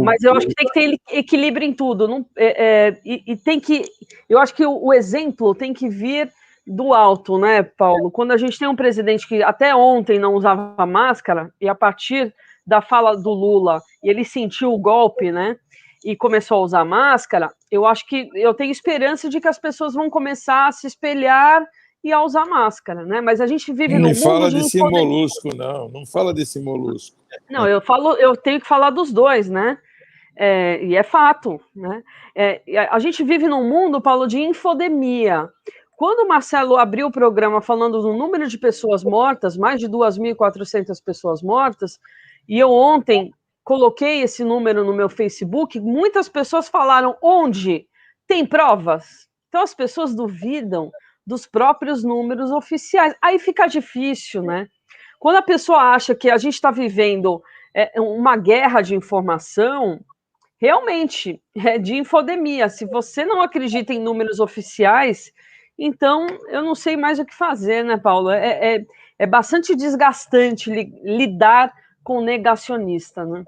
Mas eu acho que tem que ter equilíbrio em tudo. Não, e tem que. Eu acho que o exemplo tem que vir do alto, né, Paulo? Quando a gente tem um presidente que até ontem não usava máscara, e a partir da fala do Lula, e ele sentiu o golpe, né? E começou a usar máscara, eu acho que eu tenho esperança de que as pessoas vão começar a se espelhar e a usar máscara, né? Mas a gente vive num mundo fala desse molusco, não fala desse molusco. Não, eu tenho que falar dos dois, né? E é fato, né? A gente vive num mundo, Paulo, de infodemia. Quando o Marcelo abriu o programa falando do número de pessoas mortas, mais de 2.400 pessoas mortas, e eu ontem coloquei esse número no meu Facebook, muitas pessoas falaram, onde? Tem provas? Então as pessoas duvidam dos próprios números oficiais. Aí fica difícil, né? Quando a pessoa acha que a gente está vivendo uma guerra de informação, realmente é de infodemia. Se você não acredita em números oficiais, então eu não sei mais o que fazer, né, Paulo? É bastante desgastante lidar com negacionista, né?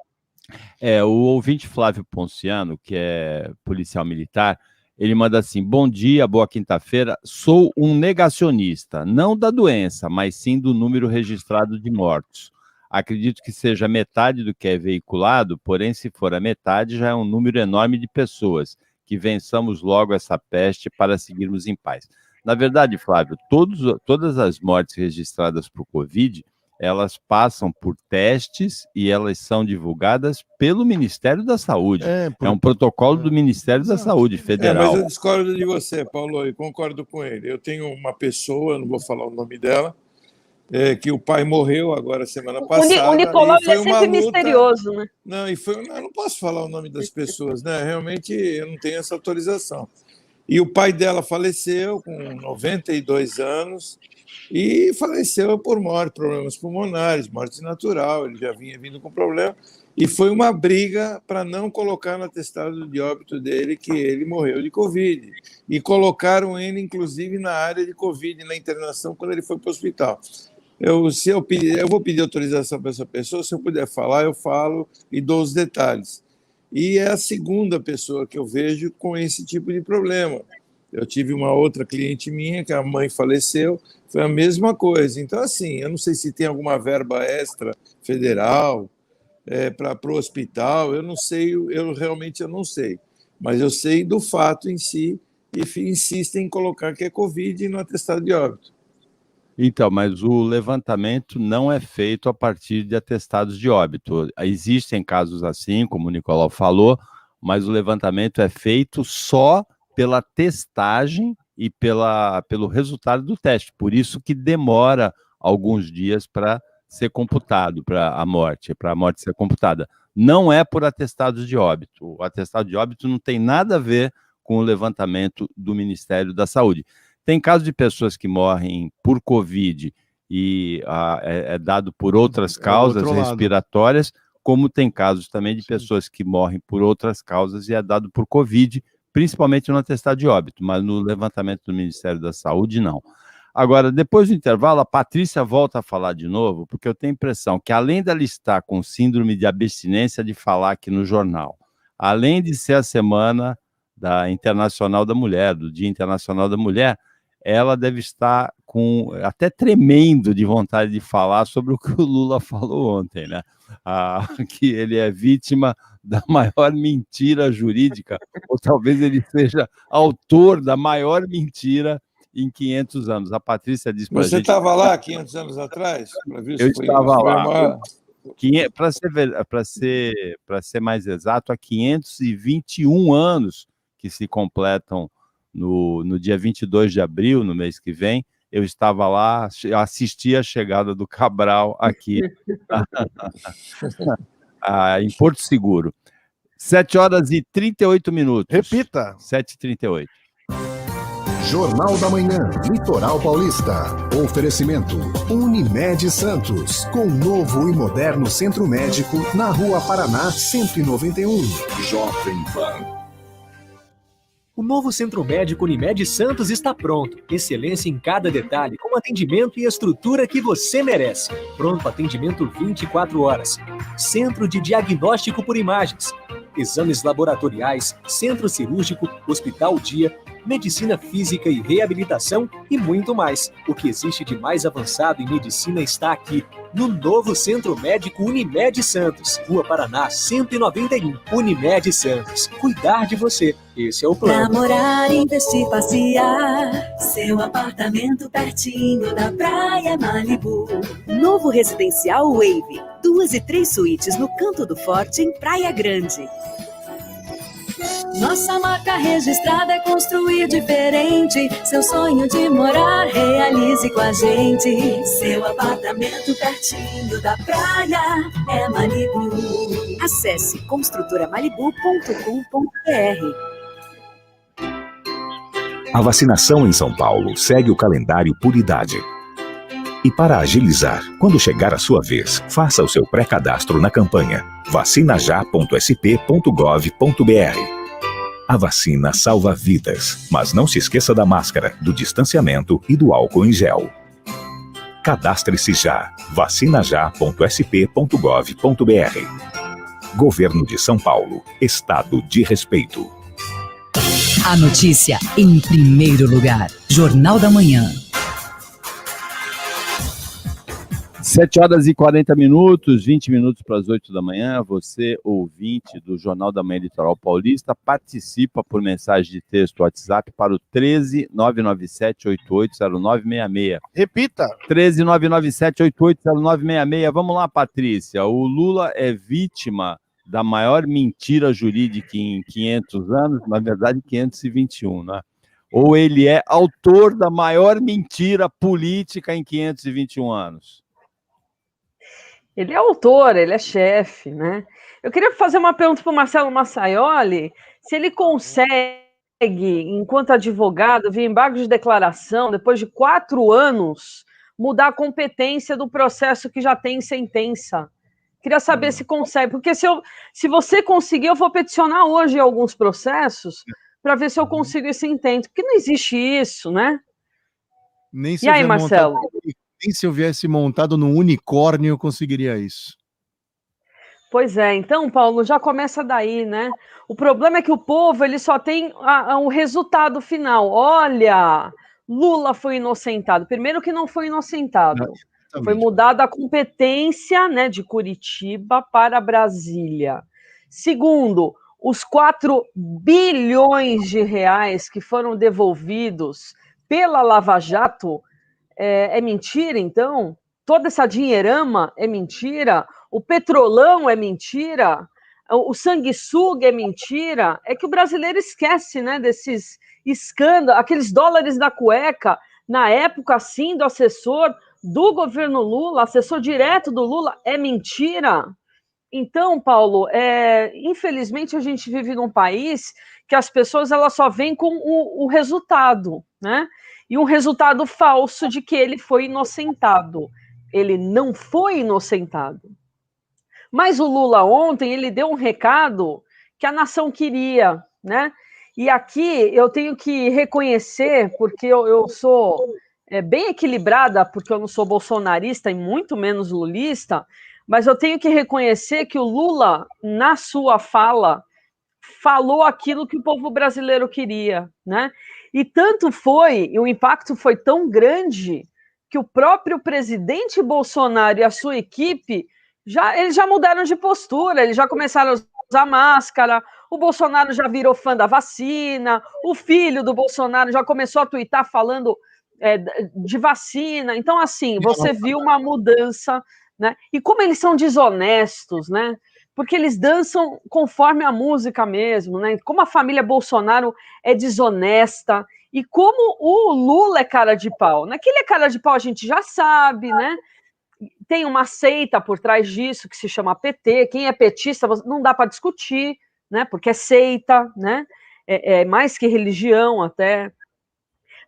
O ouvinte Flávio Ponciano, que é policial militar, ele manda assim, bom dia, boa quinta-feira, sou um negacionista, não da doença, mas sim do número registrado de mortos. Acredito que seja metade do que é veiculado, porém, se for a metade, já é um número enorme de pessoas. Que vençamos logo essa peste para seguirmos em paz. Na verdade, Flávio, todas as mortes registradas por Covid, elas passam por testes e elas são divulgadas pelo Ministério da Saúde. É um protocolo do Ministério da Saúde Federal. Mas eu discordo de você, Paulo, e concordo com ele. Eu tenho uma pessoa, não vou falar o nome dela, que o pai morreu agora semana passada. O Nicolau é sempre misterioso, né? Não, eu não posso falar o nome das pessoas, né? Realmente eu não tenho essa autorização. E o pai dela faleceu com 92 anos e faleceu por problemas pulmonares, morte natural, ele já vinha vindo com problema, e foi uma briga para não colocar no atestado de óbito dele que ele morreu de Covid. E colocaram ele, inclusive, na área de Covid, na internação, quando ele foi para o hospital. Eu vou pedir autorização para essa pessoa, se eu puder falar, eu falo e dou os detalhes. E é a segunda pessoa que eu vejo com esse tipo de problema. Eu tive uma outra cliente minha, que a mãe faleceu, foi a mesma coisa. Então, assim, eu não sei se tem alguma verba extra federal para o hospital, eu não sei, realmente eu não sei. Mas eu sei do fato em si e insistem em colocar que é Covid no atestado de óbito. Então, mas o levantamento não é feito a partir de atestados de óbito. Existem casos assim, como o Nicolau falou, mas o levantamento é feito só pela testagem e pelo resultado do teste. Por isso que demora alguns dias para ser computado, para a morte ser computada. Não é por atestados de óbito. O atestado de óbito não tem nada a ver com o levantamento do Ministério da Saúde. Tem casos de pessoas que morrem por Covid e é dado por outras causas respiratórias, como tem casos também de pessoas que morrem por outras causas e é dado por Covid, principalmente no atestado de óbito, mas no levantamento do Ministério da Saúde, não. Agora, depois do intervalo, a Patrícia volta a falar de novo, porque eu tenho a impressão que, além dela estar com síndrome de abstinência de falar aqui no jornal, além de ser a semana da Internacional da Mulher, do Dia Internacional da Mulher, ela deve estar até tremendo de vontade de falar sobre o que o Lula falou ontem, né? Que ele é vítima da maior mentira jurídica, ou talvez ele seja autor da maior mentira em 500 anos. A Patrícia disse para a gente... Você estava lá 500 anos atrás? Eu estava lá. Para ser mais exato, há 521 anos que se completam no dia 22 de abril, no mês que vem, eu estava lá, assisti a chegada do Cabral aqui em Porto Seguro. 7h38. Repita. 7h38. Jornal da Manhã, Litoral Paulista. Oferecimento Unimed Santos, com novo e moderno centro médico na Rua Paraná 191. Jovem Pan. O novo Centro Médico Unimed Santos está pronto. Excelência em cada detalhe, com atendimento e estrutura que você merece. Pronto atendimento 24 horas. Centro de Diagnóstico por Imagens. Exames laboratoriais, centro cirúrgico, hospital dia, medicina física e reabilitação e muito mais. O que existe de mais avançado em medicina está aqui, no novo Centro Médico Unimed Santos, Rua Paraná 191. Unimed Santos. Cuidar de você. Esse é o plano. Pra morar, investir, passear. Seu apartamento pertinho da praia Malibu. Novo residencial Wave. 2 e 3 suítes no Canto do Forte, em Praia Grande. Nossa marca registrada é construir diferente. Seu sonho de morar, realize com a gente. Seu apartamento pertinho da praia é Malibu. Acesse construtoramalibu.com.br. A vacinação em São Paulo segue o calendário por idade. E para agilizar, quando chegar a sua vez, faça o seu pré-cadastro na campanha vacinajá.sp.gov.br. A vacina salva vidas, mas não se esqueça da máscara, do distanciamento e do álcool em gel. Cadastre-se já. vacinajá.sp.gov.br. Governo de São Paulo. Estado de respeito. A notícia em primeiro lugar. Jornal da Manhã. 7h40, 20 minutos para as 8 da manhã. Você, ouvinte do Jornal da Manhã Litoral Paulista, participa por mensagem de texto WhatsApp para o 13997880966. Repita. 13997880966. Vamos lá, Patrícia. O Lula é vítima da maior mentira jurídica em 500 anos, na verdade 521, né? Ou ele é autor da maior mentira política em 521 anos? Ele é autor, ele é chefe, né? Eu queria fazer uma pergunta para o Marcelo Massaioli, se ele consegue, enquanto advogado, via embargo de declaração, depois de 4 anos, mudar a competência do processo que já tem sentença. Queria saber se consegue, porque se você conseguir, eu vou peticionar hoje alguns processos para ver se eu consigo esse intento, porque não existe isso, né? Nem se e aí, Marcelo? Nem se eu viesse montado no unicórnio eu conseguiria isso. Pois é, então, Paulo, já começa daí, né? O problema é que o povo ele só tem o resultado final. Olha, Lula foi inocentado. Primeiro que não foi inocentado. Foi mudada a competência, né, de Curitiba para Brasília. Segundo, os 4 bilhões de reais que foram devolvidos pela Lava Jato é mentira, então? Toda essa dinheirama é mentira? O petrolão é mentira? O sanguessuga é mentira? É que o brasileiro esquece, né, desses escândalos, aqueles dólares da cueca, na época, assim, do assessor do governo Lula, assessor direto do Lula, é mentira? Então, Paulo, infelizmente a gente vive num país que as pessoas elas só veem com o resultado, né? E um resultado falso de que ele foi inocentado. Ele não foi inocentado. Mas o Lula ontem, ele deu um recado que a nação queria, né? E aqui eu tenho que reconhecer, porque eu sou bem equilibrada, porque eu não sou bolsonarista e muito menos lulista, mas eu tenho que reconhecer que o Lula, na sua fala, falou aquilo que o povo brasileiro queria, né? E tanto foi, e o impacto foi tão grande, que o próprio presidente Bolsonaro e a sua equipe, eles já mudaram de postura, eles já começaram a usar máscara, o Bolsonaro já virou fã da vacina, o filho do Bolsonaro já começou a tuitar falando de vacina. Então, assim, você viu uma mudança, né? E como eles são desonestos, né? Porque eles dançam conforme a música mesmo, né? Como a família Bolsonaro é desonesta e como o Lula é cara de pau. Né? Que ele é cara de pau a gente já sabe, né? Tem uma seita por trás disso que se chama PT. Quem é petista não dá para discutir, né? Porque é seita, né? É mais que religião até.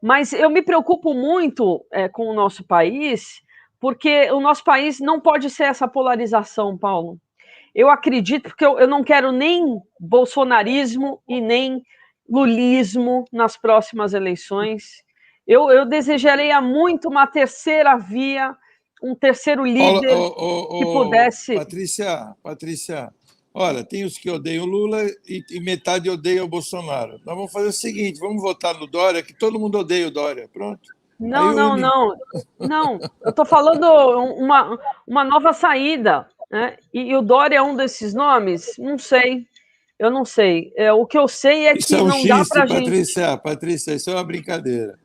Mas eu me preocupo muito com o nosso país, porque o nosso país não pode ser essa polarização, Paulo. Eu acredito, porque eu não quero nem bolsonarismo e nem lulismo nas próximas eleições. Eu desejaria muito uma terceira via, um terceiro líder que pudesse... Patrícia, olha, tem os que odeiam Lula e metade odeia o Bolsonaro. Nós vamos fazer o seguinte, vamos votar no Dória, que todo mundo odeia o Dória, pronto. Não, eu estou falando uma nova saída, né? E o Dória é um desses nomes? Não sei, eu não sei. O que eu sei é que não dá para a gente... Patrícia, isso é uma brincadeira.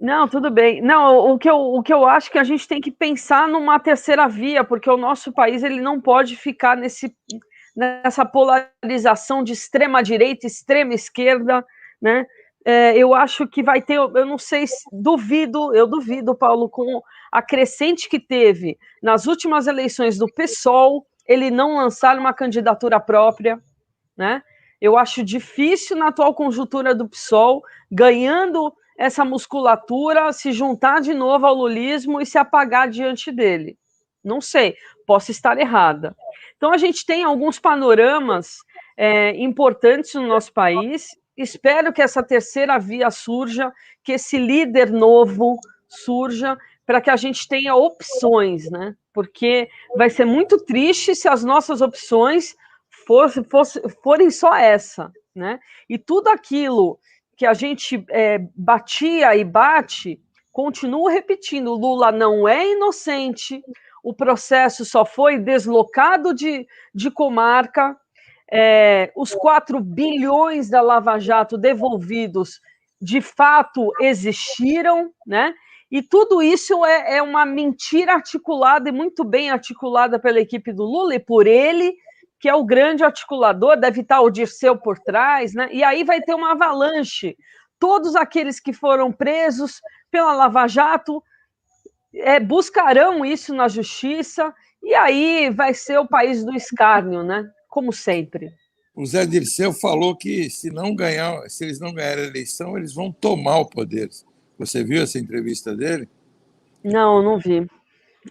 Não, tudo bem. Não, o que eu acho que a gente tem que pensar numa terceira via, porque o nosso país ele não pode ficar nessa polarização de extrema direita, extrema esquerda, né? Eu acho que vai ter, eu não sei, eu duvido, Paulo, com a crescente que teve nas últimas eleições do PSOL, ele não lançar uma candidatura própria, né? Eu acho difícil na atual conjuntura do PSOL, ganhando essa musculatura, se juntar de novo ao lulismo e se apagar diante dele. Não sei, posso estar errada. Então, a gente tem alguns panoramas importantes no nosso país. Espero que essa terceira via surja, que esse líder novo surja, para que a gente tenha opções, né? Porque vai ser muito triste se as nossas opções forem só essa, né? E tudo aquilo que a gente batia e bate, continuo repetindo, Lula não é inocente, o processo só foi deslocado de comarca, os 4 bilhões da Lava Jato devolvidos, de fato, existiram, né? E tudo isso é uma mentira articulada e muito bem articulada pela equipe do Lula e por ele, que é o grande articulador, deve estar o Dirceu por trás, né? E aí vai ter uma avalanche. Todos aqueles que foram presos pela Lava Jato buscarão isso na justiça, e aí vai ser o país do escárnio, né? Como sempre. O Zé Dirceu falou que se eles não ganharem a eleição, eles vão tomar o poder. Você viu essa entrevista dele? Não vi.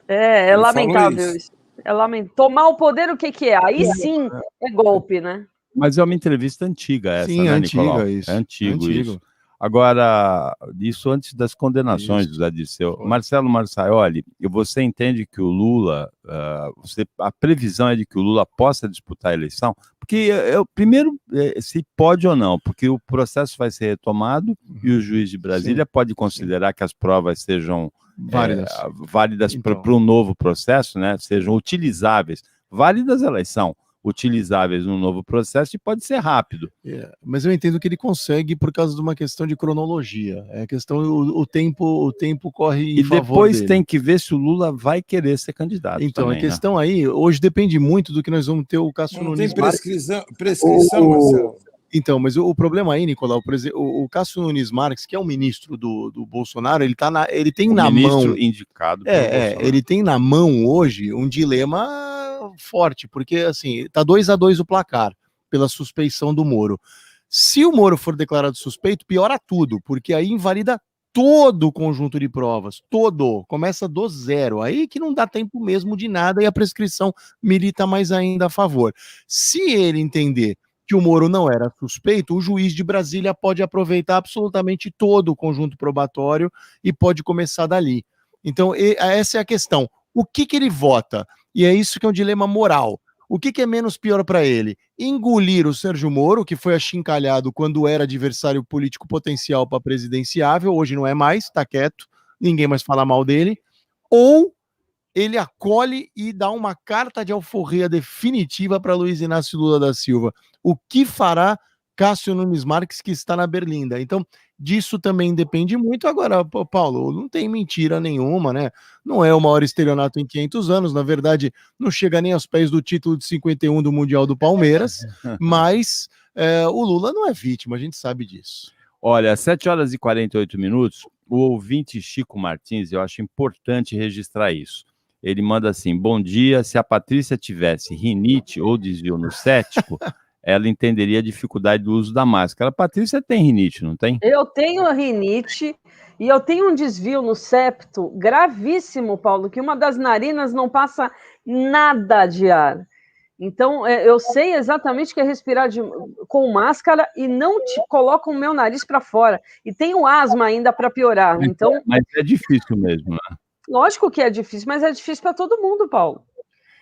É lamentável isso. Tomar o poder, o que é? Aí sim é golpe, né? Mas é uma entrevista antiga essa, Sim, né, antiga, Nicolau? isso. É antigo isso. Agora, isso antes das condenações do Zé Dirceu. Marcelo Marçaioli, você entende que o Lula, a previsão é de que o Lula possa disputar a eleição? Porque, primeiro, se pode ou não, porque o processo vai ser retomado e o juiz de Brasília pode considerar que as provas sejam válidas para um novo processo, né? Sejam utilizáveis. Válidas elas são. utilizáveis no novo processo e pode ser rápido. Mas eu entendo que ele consegue por causa de uma questão de cronologia. É questão, o tempo corre em favor depois dele. tem que ver se o Lula vai querer ser candidato. Então, também, a questão aí, hoje depende muito do que nós vamos ter o Cássio Nunes Marques. Prescrição, Marcelo. Então, mas o problema aí, Nicolau, o Cássio Nunes Marques, que é o ministro do Bolsonaro, ele tem na mão... indicado pelo Bolsonaro. Ele tem na mão hoje um dilema forte, porque assim, tá 2-2 o placar, pela suspeição do Moro. Se o Moro for declarado suspeito, piora tudo, porque aí invalida todo o conjunto de provas, começa do zero, aí que não dá tempo mesmo de nada e a prescrição milita mais ainda a favor. Se ele entender que o Moro não era suspeito, o juiz de Brasília pode aproveitar absolutamente todo o conjunto probatório e pode começar dali. Então, essa é a questão. O que ele vota? E é isso que é um dilema moral. O que é menos pior para ele? Engolir o Sérgio Moro, que foi achincalhado quando era adversário político potencial para presidenciável, hoje não é mais, está quieto, ninguém mais fala mal dele, ou ele acolhe e dá uma carta de alforria definitiva para Luiz Inácio Lula da Silva. O que fará Cássio Nunes Marques, que está na Berlinda? Então, disso também depende muito. Agora, Paulo, não tem mentira nenhuma, né? Não é o maior estelionato em 500 anos, na verdade, não chega nem aos pés do título de 51 do Mundial do Palmeiras, mas o Lula não é vítima, a gente sabe disso. Olha, 7h48, o ouvinte Chico Martins, eu acho importante registrar isso. Ele manda assim: bom dia, se a Patrícia tivesse rinite ou desvio no cético, ela entenderia a dificuldade do uso da máscara. A Patrícia tem rinite, não tem? Eu tenho rinite e eu tenho um desvio no septo gravíssimo, Paulo, que uma das narinas não passa nada de ar. Então, eu sei exatamente que é respirar com máscara e não coloco o meu nariz para fora. E tenho asma ainda para piorar. Então, mas é difícil mesmo, né? Lógico que é difícil, mas é difícil para todo mundo, Paulo.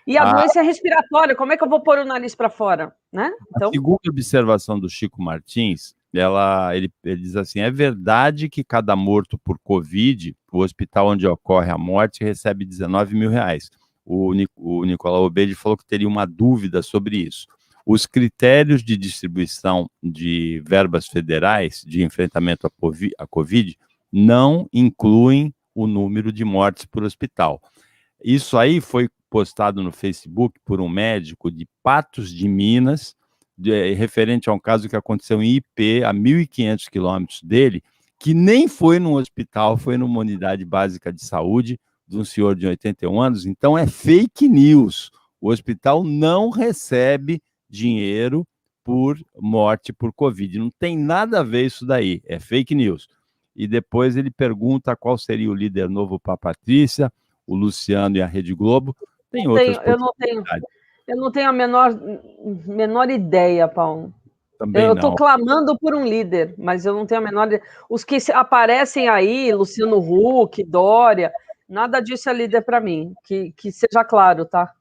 E a doença é respiratória, como é que eu vou pôr o nariz para fora? Né? Então... A segunda observação do Chico Martins, ele diz assim: é verdade que cada morto por Covid, o hospital onde ocorre a morte, recebe R$19 mil. O Nicolau Obede falou que teria uma dúvida sobre isso. Os critérios de distribuição de verbas federais de enfrentamento à Covid não incluem o número de mortes por hospital. Isso aí foi postado no Facebook por um médico de Patos de Minas, referente a um caso que aconteceu em IP, a 1.500 quilômetros dele, que nem foi num hospital, foi numa unidade básica de saúde de um senhor de 81 anos. Então é fake news. O hospital não recebe dinheiro por morte por Covid. Não tem nada a ver isso daí, é fake news. E depois ele pergunta qual seria o líder novo para a Patrícia, o Luciano e a Rede Globo. Tem outras possibilidades. Eu não tenho a menor ideia, Paulo. Também eu estou clamando por um líder, mas eu não tenho a menor ideia. Os que aparecem aí, Luciano Huck, Dória, nada disso é líder para mim, que seja claro, tá?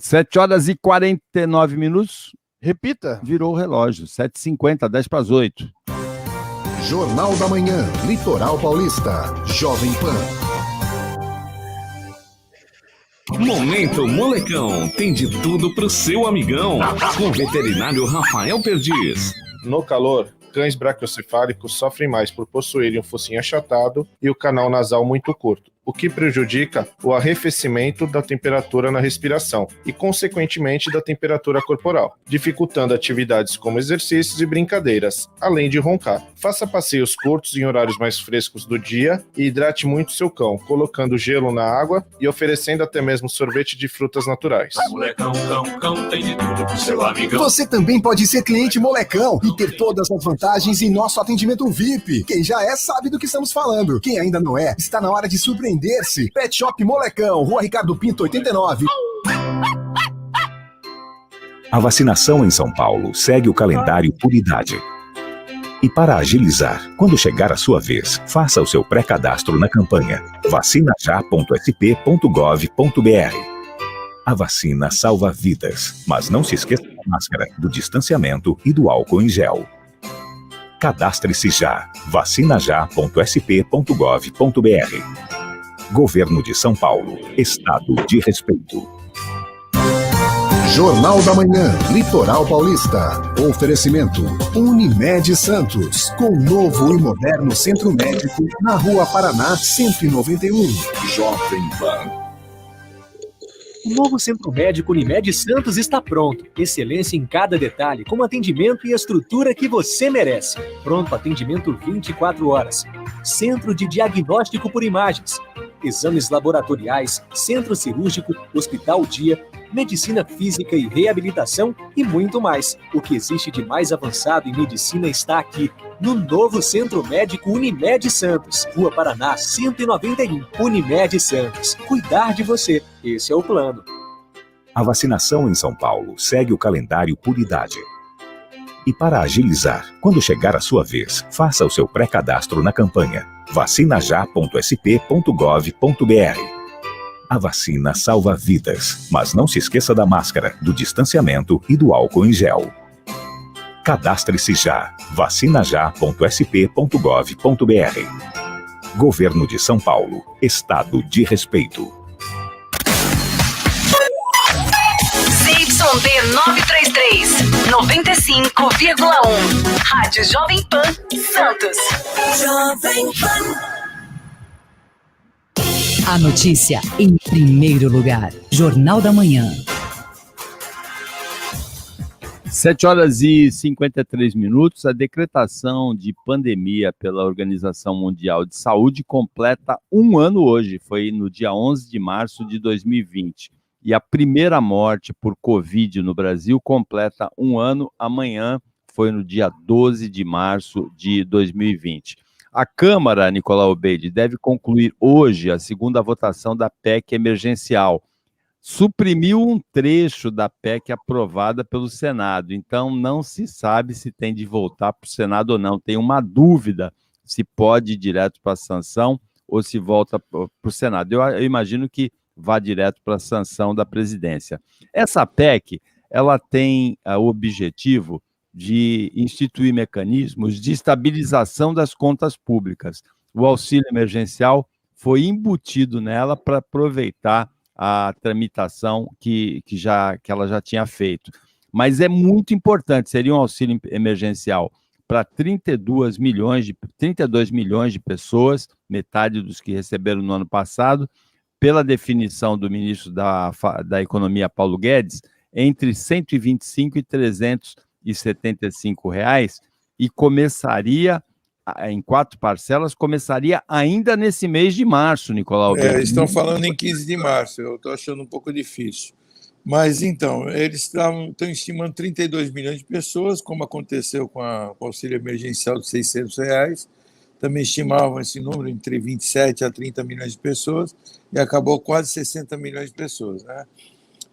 7h49. Repita. Virou o relógio, 7h50, 7:50. Jornal da Manhã, Litoral Paulista, Jovem Pan. Momento Molecão, tem de tudo pro seu amigão, com o veterinário Rafael Perdiz. No calor, cães braquiocefálicos sofrem mais por possuírem um focinho achatado e o canal nasal muito curto, o que prejudica o arrefecimento da temperatura na respiração e, consequentemente, da temperatura corporal, dificultando atividades como exercícios e brincadeiras, além de roncar. Faça passeios curtos em horários mais frescos do dia e hidrate muito seu cão, colocando gelo na água e oferecendo até mesmo sorvete de frutas naturais. Molecão, cão, tem de tudo pro seu amigão. Você também pode ser cliente Molecão e ter todas as vantagens em nosso atendimento VIP. Quem já é sabe do que estamos falando. Quem ainda não é, está na hora de surpreender. Pet Shop Molecão, Rua Ricardo Pinto, 89. A vacinação em São Paulo segue o calendário por idade. E para agilizar, quando chegar a sua vez, faça o seu pré-cadastro na campanha vacinajá.sp.gov.br. A vacina salva vidas, mas não se esqueça da máscara, do distanciamento e do álcool em gel. Cadastre-se já. vacinajá.sp.gov.br. Governo de São Paulo. Estado de respeito. Jornal da Manhã, Litoral Paulista. Oferecimento Unimed Santos, com novo e moderno centro médico na Rua Paraná 191. Jovem Pan. O novo Centro Médico Unimed Santos está pronto. Excelência em cada detalhe, com atendimento e estrutura que você merece. Pronto atendimento 24 horas. Centro de Diagnóstico por Imagens. Exames laboratoriais, centro cirúrgico, hospital dia, medicina física e reabilitação e muito mais. O que existe de mais avançado em medicina está aqui, no novo Centro Médico Unimed Santos, Rua Paraná 191. Unimed Santos. Cuidar de você. Esse é o plano. A vacinação em São Paulo segue o calendário por idade. E para agilizar, quando chegar a sua vez, faça o seu pré-cadastro na campanha vacinajá.sp.gov.br. A vacina salva vidas, mas não se esqueça da máscara, do distanciamento e do álcool em gel. Cadastre-se já. vacinajá.sp.gov.br. Governo de São Paulo. Estado de respeito. ZYD 933, 95,1. Rádio Jovem Pan, Santos. Jovem Pan. A notícia em primeiro lugar. Jornal da Manhã. 7h53. A decretação de pandemia pela Organização Mundial de Saúde completa um ano hoje. Foi no dia 11 de março de 2020. E a primeira morte por Covid no Brasil completa um ano amanhã. Foi no dia 12 de março de 2020. A Câmara, Nicolau Obeide, deve concluir hoje a segunda votação da PEC emergencial. Suprimiu um trecho da PEC aprovada pelo Senado, então não se sabe se tem de voltar para o Senado ou não. Tem uma dúvida se pode ir direto para a sanção ou se volta para o Senado. Eu imagino que vá direto para a sanção da presidência. Essa PEC, ela tem o objetivo de instituir mecanismos de estabilização das contas públicas. O auxílio emergencial foi embutido nela para aproveitar a tramitação que ela já tinha feito. Mas é muito importante, seria um auxílio emergencial para 32 milhões de pessoas, metade dos que receberam no ano passado, pela definição do ministro da Economia, Paulo Guedes, entre 125 e 375 reais, e começaria em 4 parcelas, começaria ainda nesse mês de março, Nicolau. Estão falando em 15 de março, eu estou achando um pouco difícil. Mas, então, eles estão estimando 32 milhões de pessoas, como aconteceu com o auxílio emergencial de R$600, também estimavam esse número entre 27 a 30 milhões de pessoas, e acabou quase 60 milhões de pessoas, né?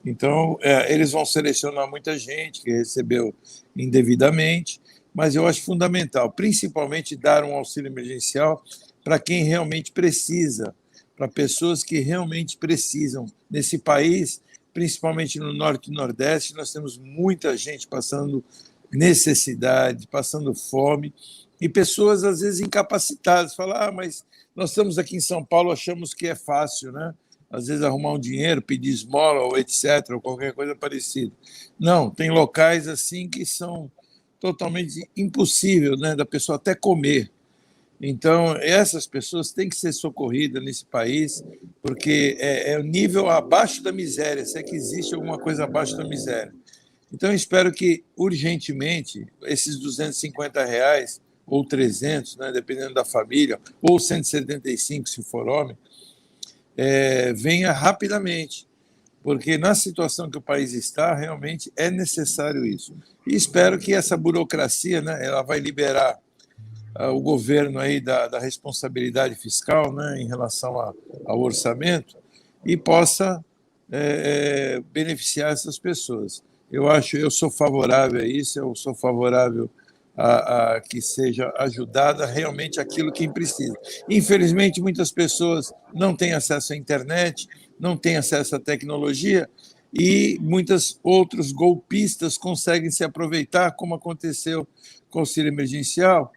Então, eles vão selecionar muita gente que recebeu indevidamente, mas eu acho fundamental, principalmente, dar um auxílio emergencial para quem realmente precisa, para pessoas que realmente precisam. Nesse país, principalmente no Norte e Nordeste, nós temos muita gente passando necessidade, passando fome, e pessoas, às vezes, incapacitadas. Falam, mas nós estamos aqui em São Paulo, achamos que é fácil, né? Às vezes arrumar um dinheiro, pedir esmola, ou etc., ou qualquer coisa parecida. Não, tem locais assim que são totalmente impossível, né, da pessoa até comer. Então, essas pessoas têm que ser socorridas nesse país, porque é o nível abaixo da miséria, se é que existe alguma coisa abaixo da miséria. Então, eu espero que, urgentemente, esses R$250, ou 300, né, dependendo da família, ou 175, se for homem, venha rapidamente, porque na situação que o país está, realmente é necessário isso. E espero que essa burocracia, né, ela vai liberar o governo aí da responsabilidade fiscal, né, em relação ao orçamento, e possa beneficiar essas pessoas. Eu sou favorável a isso, eu sou favorável a que seja ajudada realmente aquilo que precisa. Infelizmente, muitas pessoas não têm acesso à internet, não têm acesso à tecnologia, e muitos outros golpistas conseguem se aproveitar, como aconteceu com o auxílio emergencial,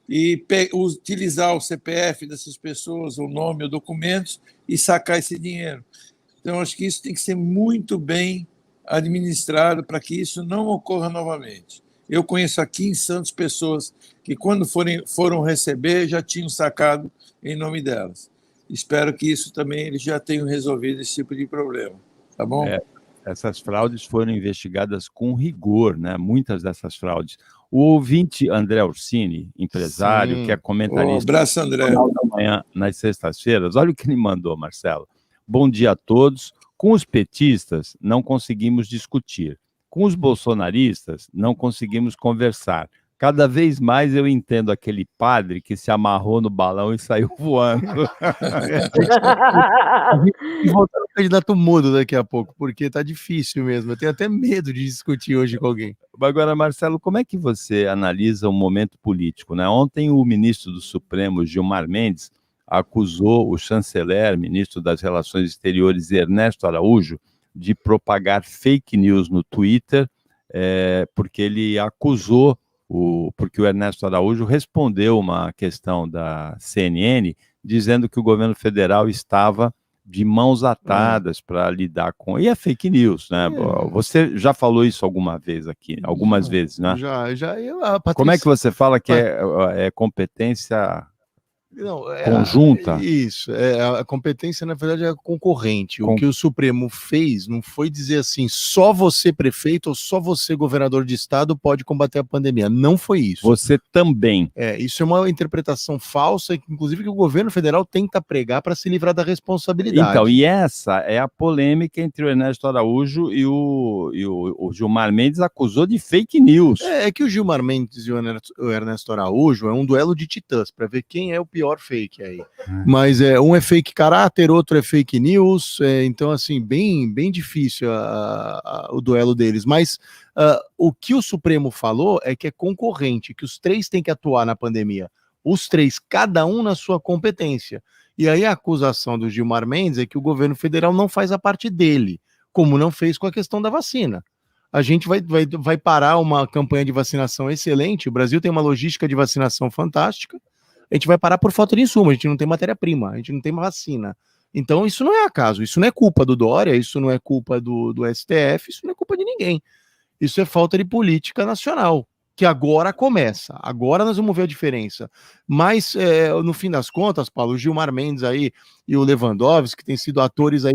e utilizar o CPF dessas pessoas, o nome, ou documentos, e sacar esse dinheiro. Então, acho que isso tem que ser muito bem administrado para que isso não ocorra novamente. Eu conheço aqui em Santos pessoas que, quando foram receber, já tinham sacado em nome delas. Espero que isso também eles já tenham resolvido esse tipo de problema. Tá bom? Essas fraudes foram investigadas com rigor, né? Muitas dessas fraudes. O ouvinte André Orsini, empresário, Sim. que é comentarista Um abraço, André. da manhã nas sextas-feiras, olha o que ele mandou, Marcelo. Bom dia a todos. Com os petistas, não conseguimos discutir. Com os bolsonaristas, não conseguimos conversar. Cada vez mais eu entendo aquele padre que se amarrou no balão e saiu voando. E voltar no candidato mudo daqui a pouco, porque tá difícil mesmo. Eu tenho até medo de discutir hoje com alguém. Agora, Marcelo, como é que você analisa o momento político, né? Ontem o ministro do Supremo, Gilmar Mendes, acusou o chanceler, ministro das Relações Exteriores, Ernesto Araújo, de propagar fake news no Twitter, porque ele acusou, porque o Ernesto Araújo respondeu uma questão da CNN, dizendo que o governo federal estava de mãos atadas para lidar com... E é fake news, né? Você já falou isso alguma vez aqui, algumas vezes, né? Já. Patrícia... Como é que você fala que é competência... Não, conjunta? Isso, a competência, na verdade, é concorrente. O que o Supremo fez não foi dizer assim, só você, prefeito, ou só você, governador de estado, pode combater a pandemia. Não foi isso. Você também. Isso é uma interpretação falsa, inclusive, que o governo federal tenta pregar para se livrar da responsabilidade. Então, e essa é a polêmica entre o Ernesto Araújo e o Gilmar Mendes, acusou de fake news. É que o Gilmar Mendes e o Ernesto Araújo é um duelo de titãs, para ver quem é o pior fake aí. Mas um é fake caráter, outro é fake news, então assim, bem difícil o duelo deles. Mas o que o Supremo falou é que é concorrente, que os três têm que atuar na pandemia. Os três, cada um na sua competência. E aí a acusação do Gilmar Mendes é que o governo federal não faz a parte dele, como não fez com a questão da vacina. A gente vai parar uma campanha de vacinação excelente, o Brasil tem uma logística de vacinação fantástica, a gente vai parar por falta de insumo, a gente não tem matéria-prima, a gente não tem vacina. Então isso não é acaso, isso não é culpa do Dória, isso não é culpa do STF, isso não é culpa de ninguém. Isso é falta de política nacional, que agora começa, agora nós vamos ver a diferença. Mas, no fim das contas, Paulo, o Gilmar Mendes aí e o Lewandowski, que têm sido atores aí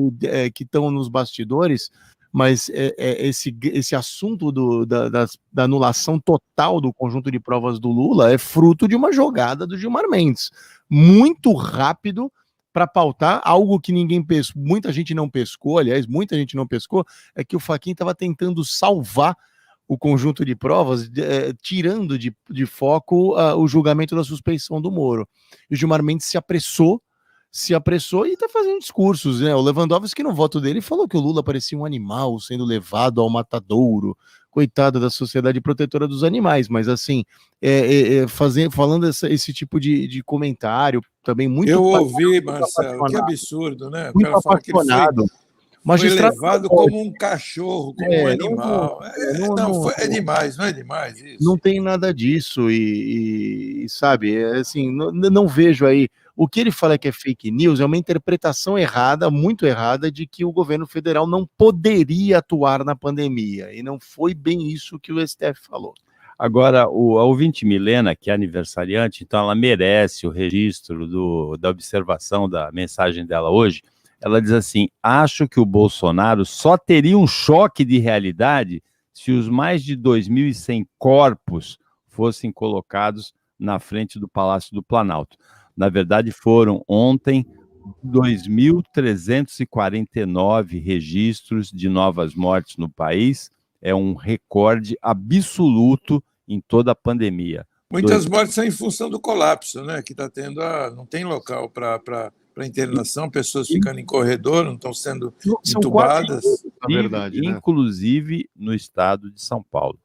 que estão nos bastidores, mas esse assunto da anulação total do conjunto de provas do Lula é fruto de uma jogada do Gilmar Mendes, muito rápido para pautar algo que muita gente não pescou, é que o Fachin estava tentando salvar o conjunto de provas, tirando de foco o julgamento da suspeição do Moro. E o Gilmar Mendes se apressou e está fazendo discursos, né? O Lewandowski, no voto dele, falou que o Lula parecia um animal sendo levado ao matadouro, coitado da Sociedade Protetora dos Animais, mas assim, falando esse tipo de comentário, também muito... Eu ouvi, Marcelo, que absurdo, né? Muito apaixonado. Foi levado como um cachorro, como um animal. É demais, não é demais isso? Não tem nada disso e sabe, assim, não vejo aí. O que ele fala que é fake news é uma interpretação errada, muito errada, de que o governo federal não poderia atuar na pandemia. E não foi bem isso que o STF falou. Agora, a ouvinte Milena, que é aniversariante, então ela merece o registro da observação da mensagem dela hoje. Ela diz assim: acho que o Bolsonaro só teria um choque de realidade se os mais de 2.100 corpos fossem colocados na frente do Palácio do Planalto. Na verdade, foram ontem 2.349 registros de novas mortes no país. É um recorde absoluto em toda a pandemia. Muitas mortes são em função do colapso, né? Que está tendo, não tem local para internação, pessoas ficando em corredor, não estão sendo entubadas. Na verdade, inclusive no estado de São Paulo.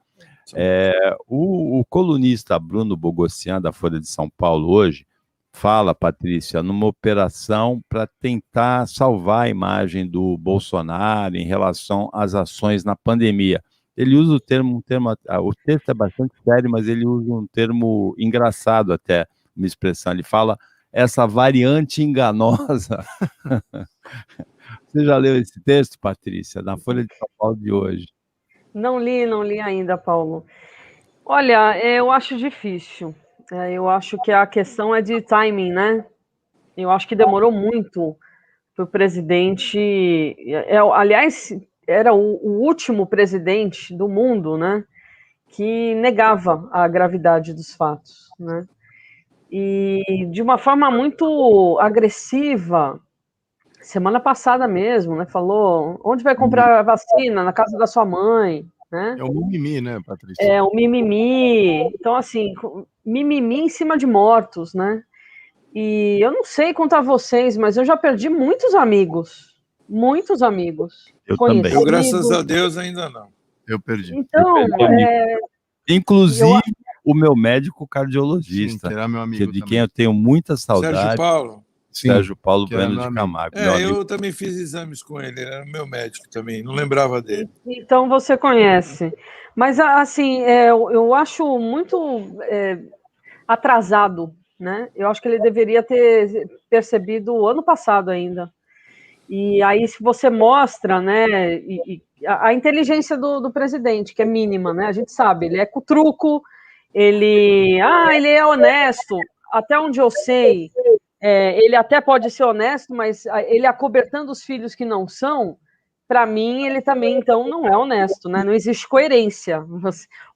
O colunista Bruno Bogossian, da Folha de São Paulo, hoje, fala, Patrícia, numa operação para tentar salvar a imagem do Bolsonaro em relação às ações na pandemia. Ele usa o texto é bastante sério, mas ele usa um termo engraçado até, uma expressão, ele fala essa variante enganosa. Você já leu esse texto, Patrícia, na Folha de São Paulo de hoje? Não li ainda, Paulo. Olha, eu acho difícil. Eu acho que a questão é de timing, né? Eu acho que demorou muito para o presidente. Aliás, era o último presidente do mundo, né? Que negava a gravidade dos fatos, né? E de uma forma muito agressiva, semana passada mesmo, né? Falou, onde vai comprar a vacina? Na casa da sua mãe, né? É um mimimi, né, Patrícia? É um mimimi. Então, assim, mimimi em cima de mortos, né? E eu não sei quanto a vocês, mas eu já perdi muitos amigos. Muitos amigos. Eu também. Eu, graças a Deus, ainda não. Eu perdi. Então, inclusive o meu médico cardiologista, Sim, que era meu amigo de quem eu tenho muita saudade. Sérgio Paulo. Sérgio Paulo que era Bueno meu de amigo. Camargo. meu amigo. Eu também fiz exames com ele, ele era meu médico também, não lembrava dele. Então você conhece. Mas, assim, eu acho muito atrasado, né? Eu acho que ele deveria ter percebido ano passado ainda. E aí, se você mostra, né, a inteligência do presidente, que é mínima, né? A gente sabe, ele é com truco, ele é honesto, até onde eu sei, ele até pode ser honesto, mas ele acobertando os filhos que não são, para mim, ele também, então, não é honesto, né? Não existe coerência.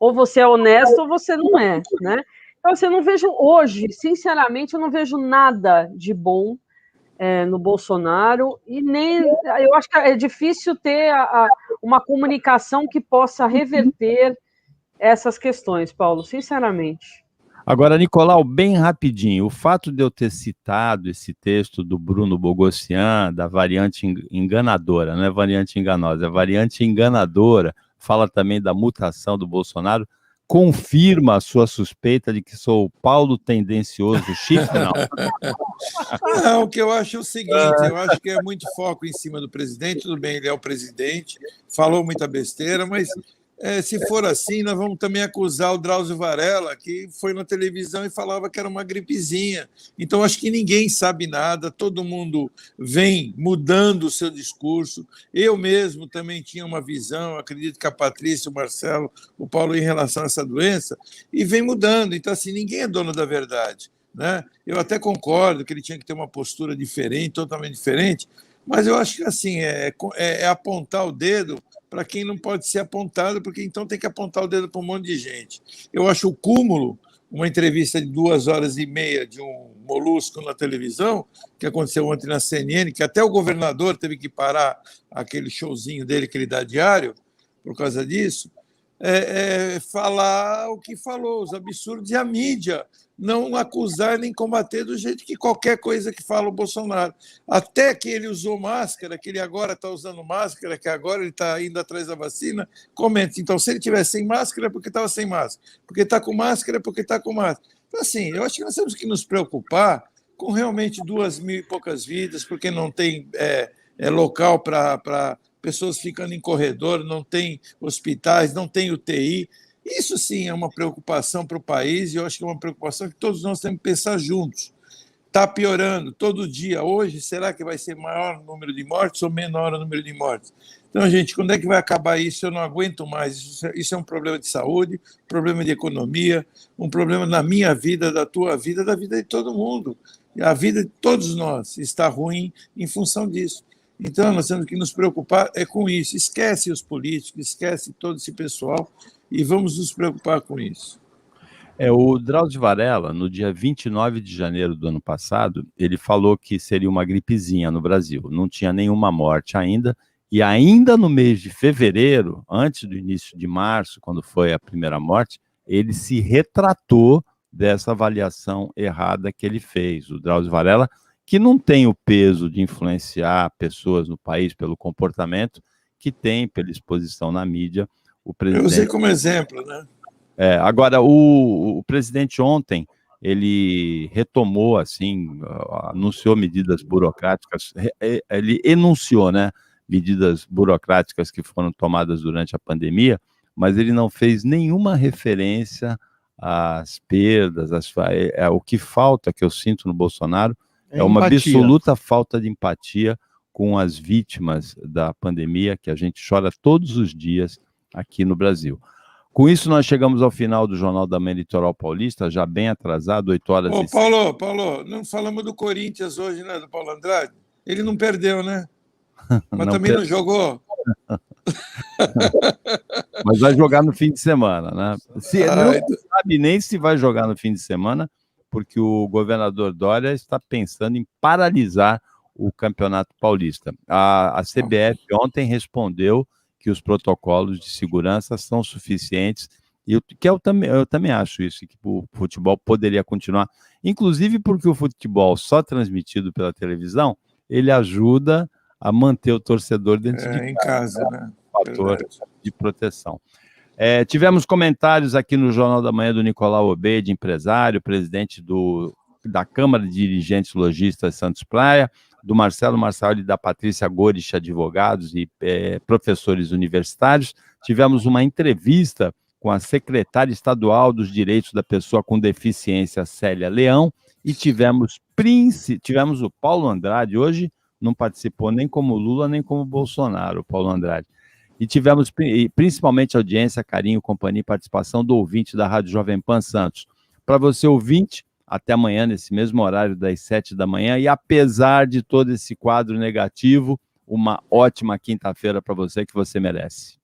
Ou você é honesto ou você não é, né? Então, assim, eu não vejo hoje, sinceramente, eu não vejo nada de bom no Bolsonaro, e nem eu acho que é difícil ter uma comunicação que possa reverter essas questões, Paulo, sinceramente. Agora, Nicolau, bem rapidinho, o fato de eu ter citado esse texto do Bruno Bogossian, da variante enganadora, não é variante enganosa, é variante enganadora, fala também da mutação do Bolsonaro, confirma a sua suspeita de que sou o Paulo tendencioso chifre, não? Não, o que eu acho é o seguinte, eu acho que é muito foco em cima do presidente, tudo bem, ele é o presidente, falou muita besteira, mas se for assim, nós vamos também acusar o Drauzio Varela, que foi na televisão e falava que era uma gripezinha. Então, acho que ninguém sabe nada, todo mundo vem mudando o seu discurso. Eu mesmo também tinha uma visão, acredito que a Patrícia, o Marcelo, o Paulo, em relação a essa doença, e vem mudando. Então, assim, ninguém é dono da verdade, né? Eu até concordo que ele tinha que ter uma postura diferente, totalmente diferente, mas eu acho que assim é apontar o dedo para quem não pode ser apontado, porque então tem que apontar o dedo para um monte de gente. Eu acho o cúmulo, uma entrevista de 2h30 de um molusco na televisão, que aconteceu ontem na CNN, que até o governador teve que parar aquele showzinho dele que ele dá diário, por causa disso, falar o que falou, os absurdos, e a mídia não acusar nem combater do jeito que qualquer coisa que fala o Bolsonaro. Até que ele usou máscara, que ele agora está usando máscara, que agora ele está indo atrás da vacina, comenta. Então, se ele tivesse sem máscara, é porque estava sem máscara. Porque está com máscara, é porque está com máscara. Então, assim, eu acho que nós temos que nos preocupar com realmente 2.000 e poucas vidas, porque não tem local para pessoas ficando em corredor, não tem hospitais, não tem UTI. Isso sim é uma preocupação para o país, e eu acho que é uma preocupação que todos nós temos que pensar juntos. Está piorando todo dia. Hoje, será que vai ser maior o número de mortes ou menor o número de mortes? Então, gente, quando é que vai acabar isso? Eu não aguento mais. Isso é um problema de saúde, um problema de economia, um problema na minha vida, da tua vida, da vida de todo mundo. E a vida de todos nós está ruim em função disso. Então, nós temos que nos preocupar com isso. Esquece os políticos, esquece todo esse pessoal, e vamos nos preocupar com isso. O Drauzio Varela, no dia 29 de janeiro do ano passado, ele falou que seria uma gripezinha no Brasil. Não tinha nenhuma morte ainda, e ainda no mês de fevereiro, antes do início de março, quando foi a primeira morte, ele se retratou dessa avaliação errada que ele fez. O Drauzio Varela, que não tem o peso de influenciar pessoas no país pelo comportamento que tem pela exposição na mídia. O presidente... Eu usei como exemplo, né? Agora, o presidente ontem, ele retomou, assim, anunciou medidas burocráticas, ele enunciou, né, medidas burocráticas que foram tomadas durante a pandemia, mas ele não fez nenhuma referência às perdas, o que falta, que eu sinto no Bolsonaro, é uma absoluta falta de empatia com as vítimas da pandemia, que a gente chora todos os dias aqui no Brasil. Com isso, nós chegamos ao final do Jornal da Manhã Litoral Paulista, já bem atrasado, 8 horas Ô, e... Paulo, não falamos do Corinthians hoje, né, do Paulo Andrade? Ele não perdeu, né? Mas também não jogou. Mas vai jogar no fim de semana, né? Não sabe nem se vai jogar no fim de semana, porque o governador Dória está pensando em paralisar o Campeonato Paulista. A CBF ontem respondeu que os protocolos de segurança são suficientes, e eu também acho isso, que o futebol poderia continuar, inclusive porque o futebol só transmitido pela televisão, ele ajuda a manter o torcedor dentro de casa, né? Fator de proteção. Tivemos comentários aqui no Jornal da Manhã do Nicolau Obeide, empresário, presidente da Câmara de Dirigentes Lojistas Santos Praia, do Marcelo Marçal e da Patrícia Gorich, advogados e professores universitários. Tivemos uma entrevista com a secretária estadual dos Direitos da Pessoa com Deficiência, Célia Leão, e tivemos o Paulo Andrade. Hoje não participou nem como Lula, nem como Bolsonaro, o Paulo Andrade. E tivemos principalmente audiência, carinho, companhia e participação do ouvinte da Rádio Jovem Pan Santos. Para você, ouvinte, até amanhã, nesse mesmo horário, das 7 da manhã. E apesar de todo esse quadro negativo, uma ótima quinta-feira para você, que você merece.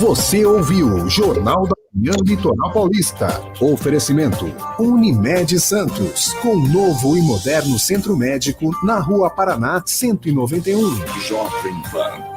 Você ouviu Jornal da Manhã Litoral Paulista. Oferecimento Unimed Santos, com novo e moderno centro médico na Rua Paraná 191. Jovem Pan.